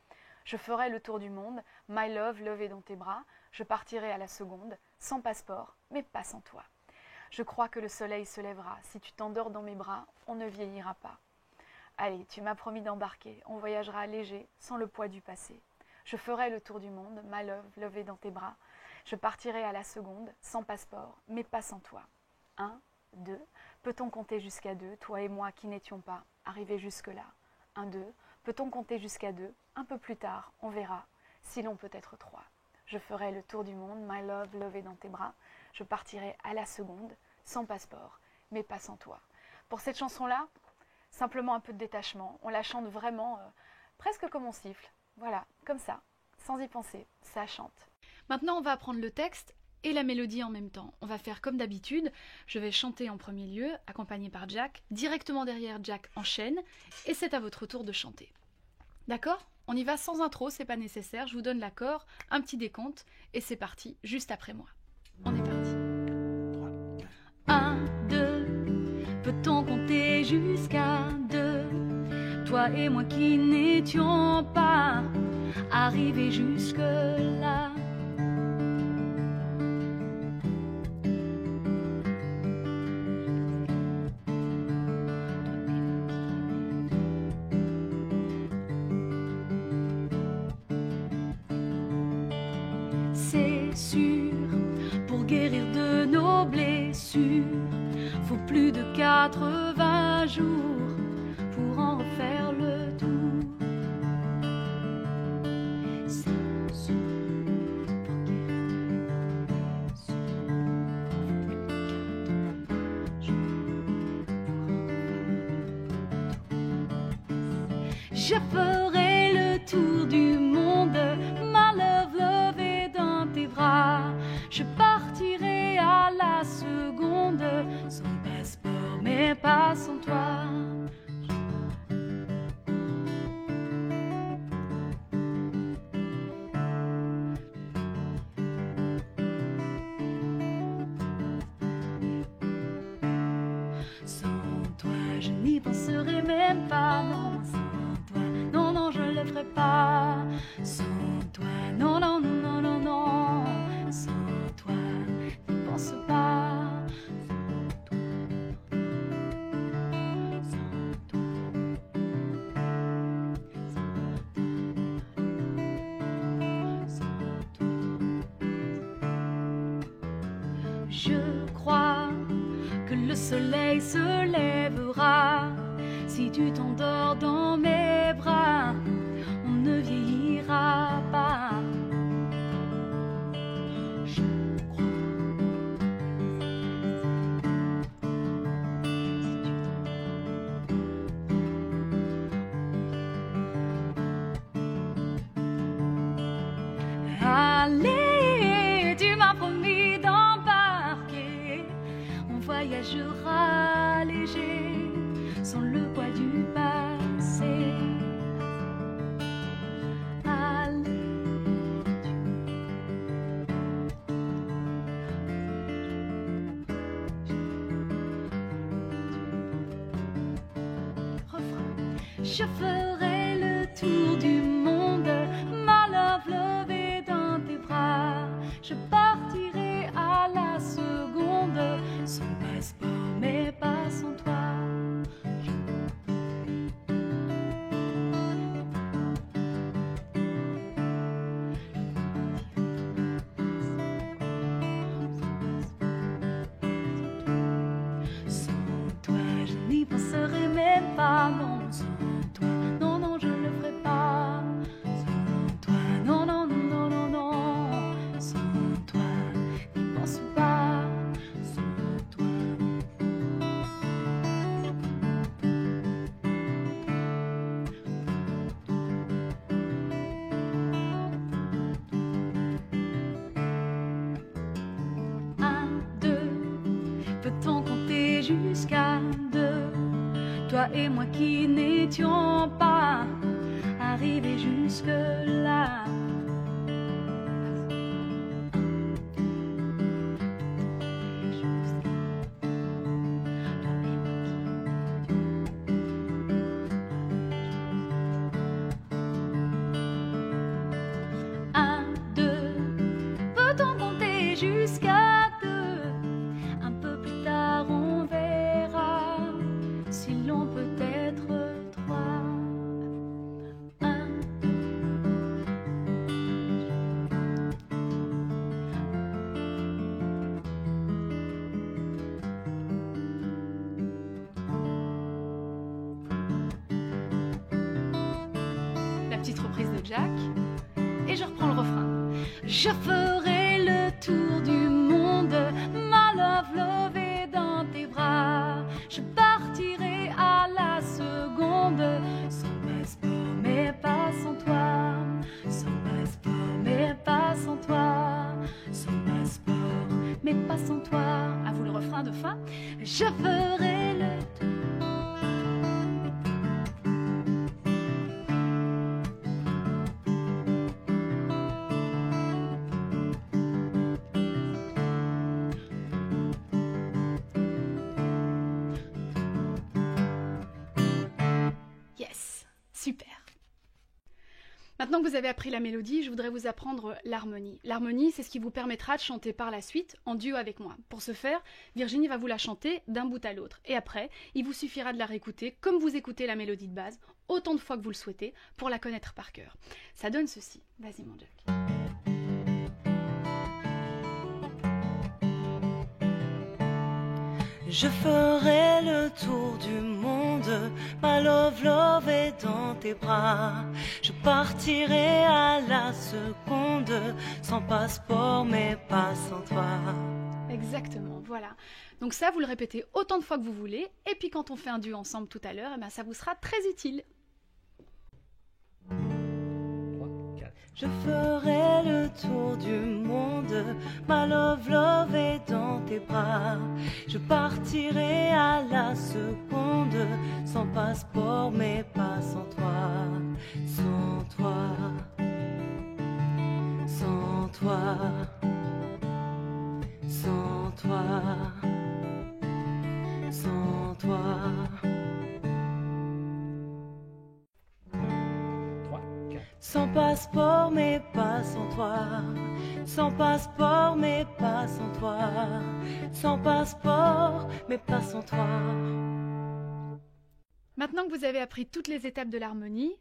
Je ferai le tour du monde, my love est dans tes bras, je partirai à la seconde, sans passeport, mais pas sans toi. Je crois que le soleil se lèvera. Si tu t'endors dans mes bras, on ne vieillira pas. Allez, tu m'as promis d'embarquer. On voyagera léger, sans le poids du passé. Je ferai le tour du monde, ma love, levée dans tes bras. Je partirai à la seconde, sans passeport, mais pas sans toi. 1, 2, peut-on compter jusqu'à 2, toi et moi qui n'étions pas arrivés jusque-là. 1, 2, peut-on compter jusqu'à 2, un peu plus tard, on verra, si l'on peut être 3. Je ferai le tour du monde, my love, levée dans tes bras. Je partirai à la seconde, sans passeport, mais pas sans toi. Pour cette chanson-là, simplement un peu de détachement. On la chante vraiment presque comme on siffle. Voilà, comme ça, sans y penser, ça chante. Maintenant, on va apprendre le texte et la mélodie en même temps. On va faire comme d'habitude. Je vais chanter en premier lieu, accompagné par Jack. Directement derrière, Jack enchaîne et c'est à votre tour de chanter. D'accord ? On y va sans intro, c'est pas nécessaire. Je vous donne l'accord, un petit décompte et c'est parti, juste après moi. On est parti. 1, 2, peut-on compter jusqu'à 2 ? Toi et moi qui n'étions pas arrivés jusque-là. C'est sûr, pour guérir de nos blessures, faut plus de 80 jours pour en refaire le tour. C'est sûr, pour guérir de nos blessures, faut plus de 80 jours pour en refaire le tour. Je ferai le tour du monde, ma love levée dans tes bras. Je partirai à la seconde, sans passeport mais pas sans toi. Sans toi, je n'y penserai même pas. Non, sans toi, non, non, je le ferai pas. Sans toi, non, non, non, non, non. Sans toi, n'y pense pas. Je crois que le soleil se lèvera. Si tu t'endors dans mes bras, on ne vieillira pas. Je crois. Allez, tu m'as promis d'embarquer. On voyagera léger, sans le poids du passé. Allez, refrain. Je ferai le tour du monde, ma love levée dans tes bras. Je partirai à la seconde, sans passeport mais pas sans toi. Sans toi, je n'y penserai même pas. Non, sans toi, non, non, je le ferai pas. Sans toi, non, non, non, non, non. Sans toi, n'y pense pas. Sans toi. Un, deux, peut-on compter jusqu'à 2? Toi et moi qui n'étions pas arrivés jusque-là. Un, deux, peut-on compter jusqu'à 2? Un peu plus reprise de Jack. Et je reprends le refrain. Je ferai le tour du monde, ma love lovée dans tes bras. Je partirai à la seconde, sans passeport mais pas sans toi. Sans passeport mais pas sans toi. Sans passeport mais pas sans toi. À vous le refrain de fin. Je ferai le tour. Yes, super. Maintenant que vous avez appris la mélodie, je voudrais vous apprendre l'harmonie. L'harmonie, c'est ce qui vous permettra de chanter par la suite en duo avec moi. Pour ce faire, Virginie va vous la chanter d'un bout à l'autre. Et après, il vous suffira de la réécouter comme vous écoutez la mélodie de base, autant de fois que vous le souhaitez, pour la connaître par cœur. Ça donne ceci. Vas-y mon Jack. Je ferai le tour du monde, ma love love est dans tes bras. Je partirai à la seconde, sans passeport mais pas sans toi. Exactement, voilà. Donc ça, vous le répétez autant de fois que vous voulez, et puis quand on fait un duo ensemble tout à l'heure, eh ben, ça vous sera très utile. 3, 4. Je ferai le tour du monde, ma love love est dans tes bras. Je partirai à la seconde, sans passeport mais pas sans toi. Sans toi, sans toi, sans toi, sans toi. 3, 4. Sans passeport mais pas sans toi. Sans passeport mais pas sans toi. Sans passeport mais pas sans toi. Maintenant que vous avez appris toutes les étapes de l'harmonie,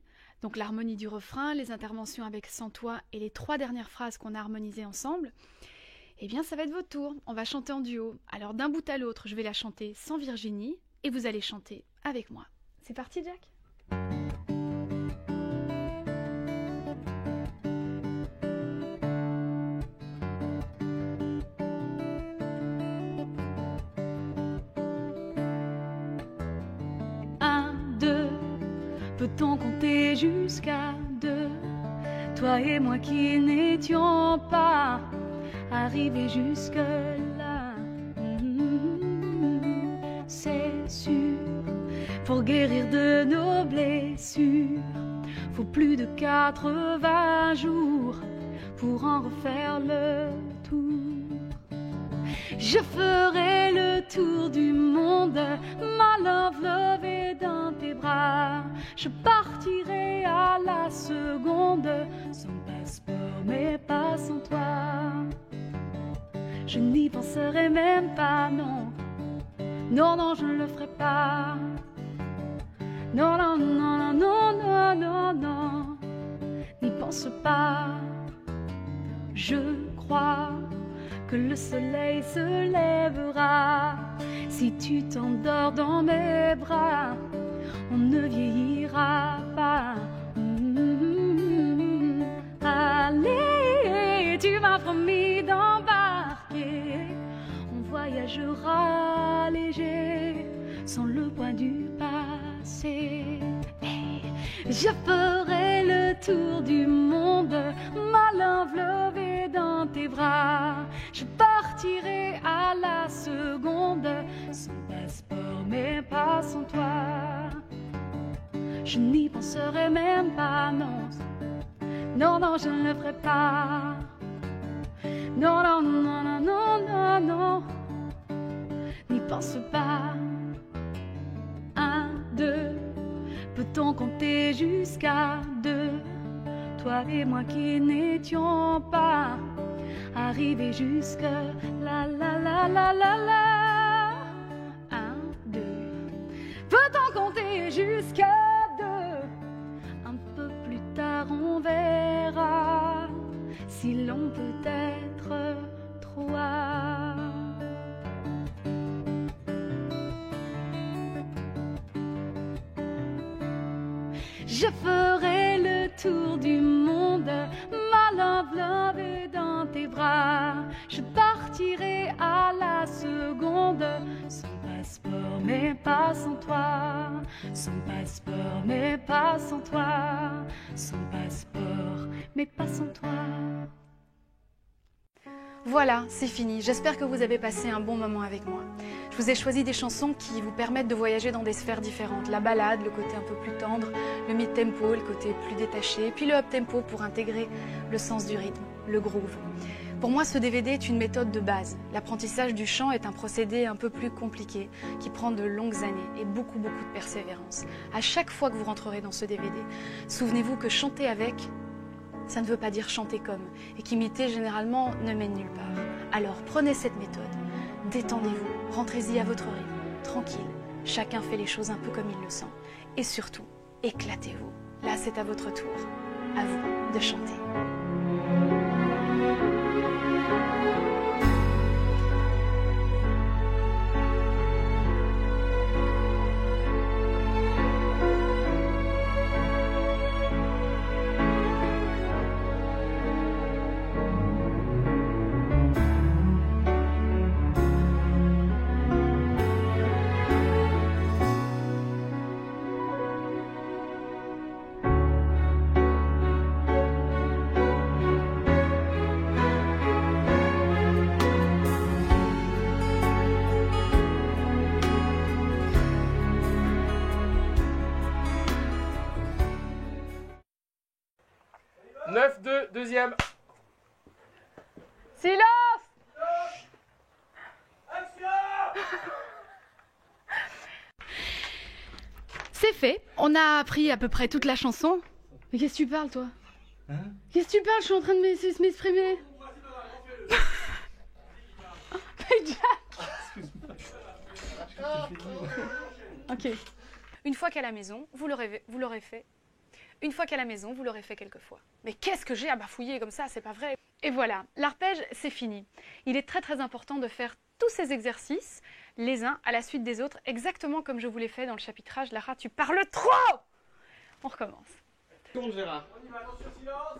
donc l'harmonie du refrain, les interventions avec sans toi et les 3 dernières phrases qu'on a harmonisées ensemble, eh bien ça va être votre tour. On va chanter en duo. Alors d'un bout à l'autre, je vais la chanter sans Virginie et vous allez chanter avec moi. C'est parti Jack ? Peut-on compter jusqu'à 2? Toi et moi qui n'étions pas arrivés jusque-là. C'est sûr, pour guérir de nos blessures, faut plus de 80 jours pour en refaire le tour. Je ferai le tour du monde, ma love love est dans tes bras. Je partirai à la seconde, sans passeport mais pas sans toi. Je n'y penserai même pas, non. Non, non, je ne le ferai pas. Non, non, non, non, non, non, non, n'y pense pas. Je crois que le soleil se lèvera si tu t'endors dans mes bras. On ne vieillira pas. Allez, tu m'as promis d'embarquer. On voyagera léger, sans le poids du passé. Hey, je ferai le tour du monde, ma love love est dans tes bras. Je partirai à la seconde, sans passeport mais pas sans toi. Je n'y penserai même pas, non. Non, non, je ne le ferai pas. Non, non, non, non, non, non, non, n'y pense pas. 1, 2, peut-on compter jusqu'à 2? Toi et moi qui n'étions pas arrivés jusque la la la la la la. 1, 2, peut-on compter jusqu'à 2? Un peu plus tard on verra si l'on peut être 3. Je ferai le tour du monde. Ma love, love est dans tes bras. Je partirai à la seconde. Sans passeport, mais pas sans toi. Sans passeport, mais pas sans toi. Sans passeport, mais pas sans toi. Voilà, c'est fini. J'espère que vous avez passé un bon moment avec moi. Je vous ai choisi des chansons qui vous permettent de voyager dans des sphères différentes. La ballade, le côté un peu plus tendre, le mid-tempo, le côté plus détaché, puis le up-tempo pour intégrer le sens du rythme, le groove. Pour moi, ce DVD est une méthode de base. L'apprentissage du chant est un procédé un peu plus compliqué, qui prend de longues années et beaucoup de persévérance. À chaque fois que vous rentrerez dans ce DVD, souvenez-vous que chanter avec, ça ne veut pas dire chanter comme, et qu'imiter généralement ne mène nulle part. Alors prenez cette méthode, détendez-vous, rentrez-y à votre rythme, tranquille. Chacun fait les choses un peu comme il le sent. Et surtout, éclatez-vous. Là, c'est à votre tour. À vous de chanter. Neuf, deux, deuxième. Silence! C'est fait. On a appris à peu près toute la chanson. Mais qu'est-ce que tu parles, toi? Qu'est-ce que tu parles? Je suis en train de m'exprimer. Mais Jack! Ok. Une fois qu'à la maison, vous l'aurez fait. Une fois qu'à la maison, vous l'aurez fait quelques fois. Mais qu'est-ce que j'ai à bafouiller comme ça? C'est pas vrai. Et voilà, l'arpège, c'est fini. Il est très important de faire tous ces exercices, les uns à la suite des autres, exactement comme je vous l'ai fait dans le chapitrage. Lara, tu parles trop! On recommence. Tourne, Gérard. On y va, attention, silence.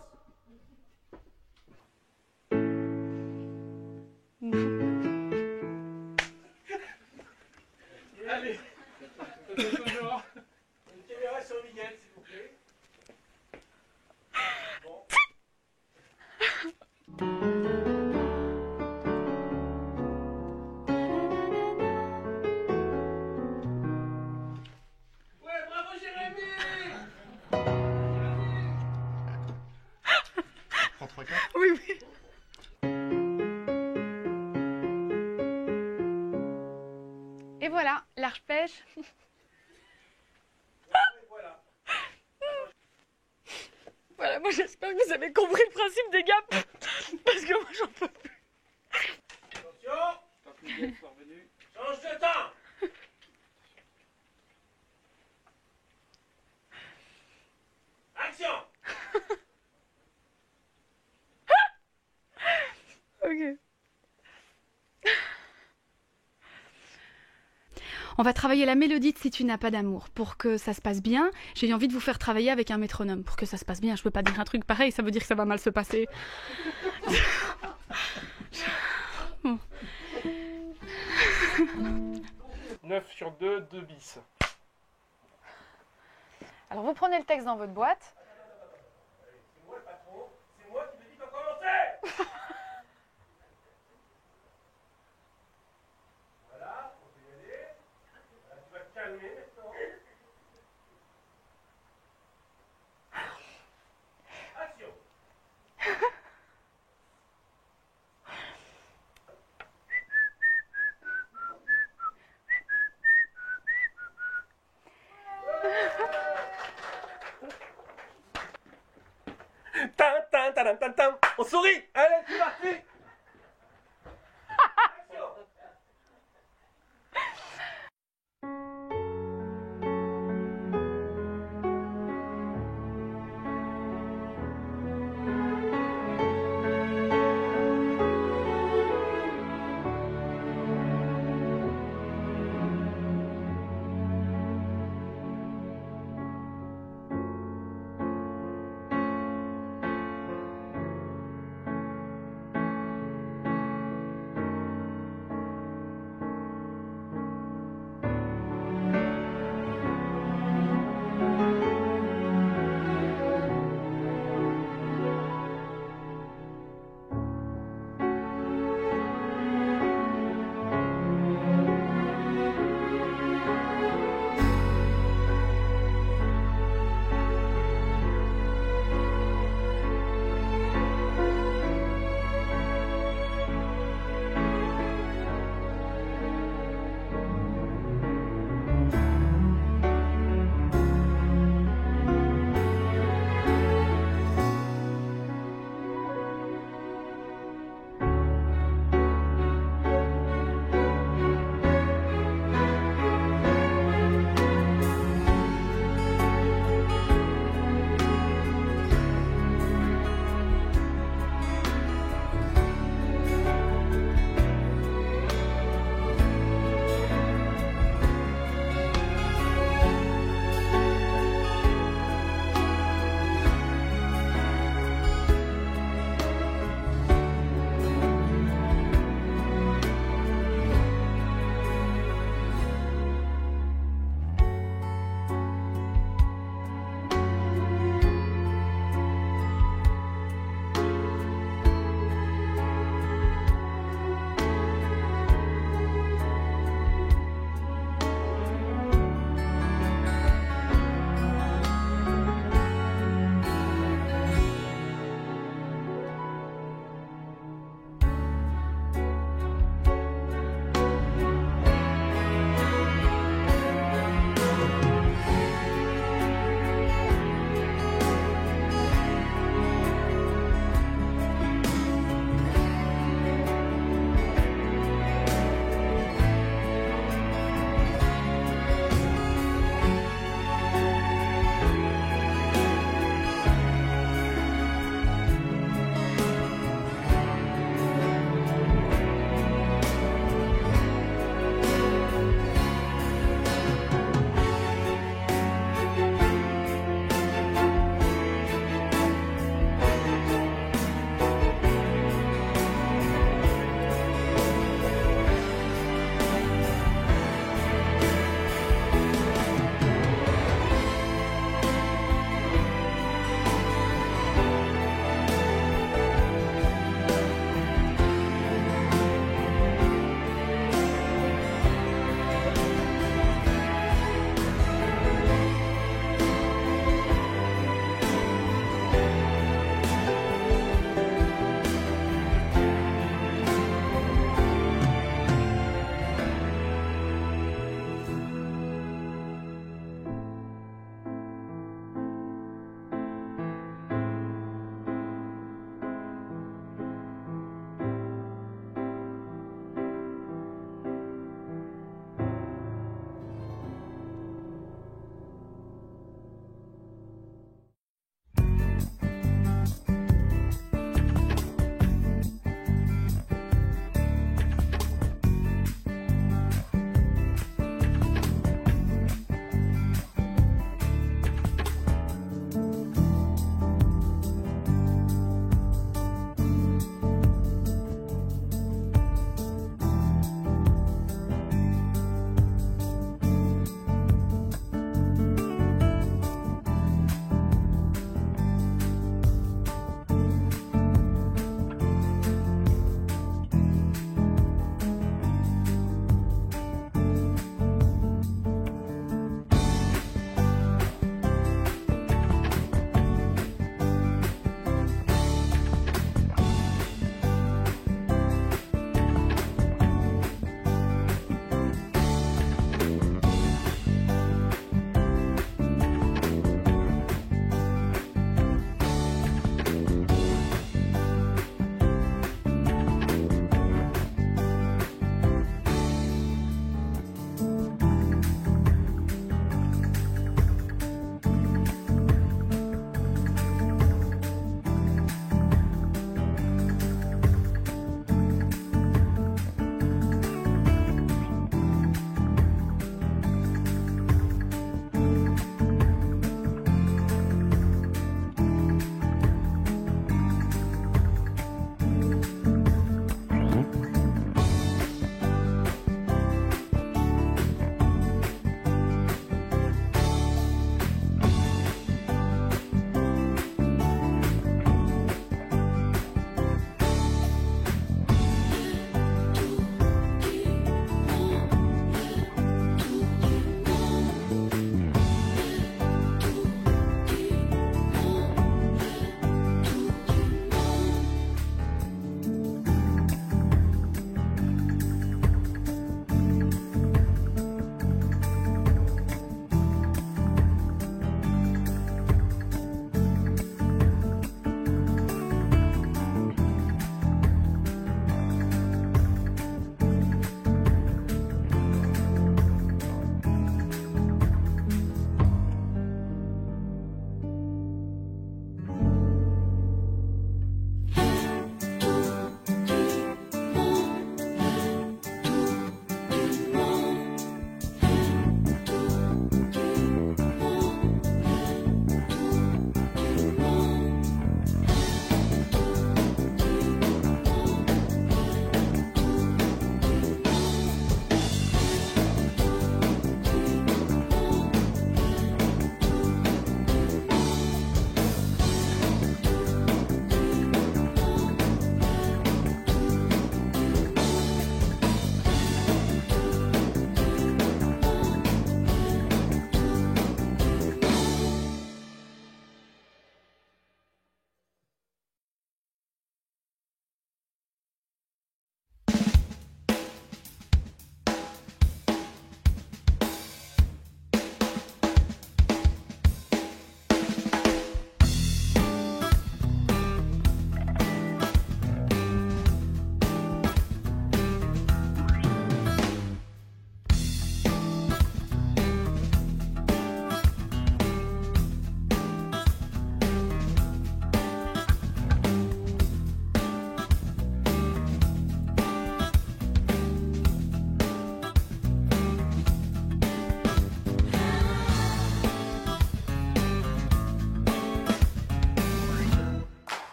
Allez. Toujours. Une caméra sur Miguel, s'il vous plaît. Ouais, bravo Jérémy. Prends 3-4. Oui, oui. Et voilà, l'arpège. Voilà, moi j'espère que vous avez compris le principe des gaps. Parce que moi j'en peux plus. Attention. Change de temps. Action. Ok. On va travailler la mélodie de Si tu n'as pas d'amour. Pour que ça se passe bien, j'ai envie de vous faire travailler avec un métronome. Pour que ça se passe bien, je peux pas dire un truc pareil, ça veut dire que ça va mal se passer. Bon. 9 sur 2, 2 bis. Alors vous prenez le texte dans votre boîte. C'est moi le patron, c'est moi qui me dis quand commencer. Voilà, on peut y aller. Là, tu vas te calmer maintenant. Action. On sourit. Allez, c'est parti.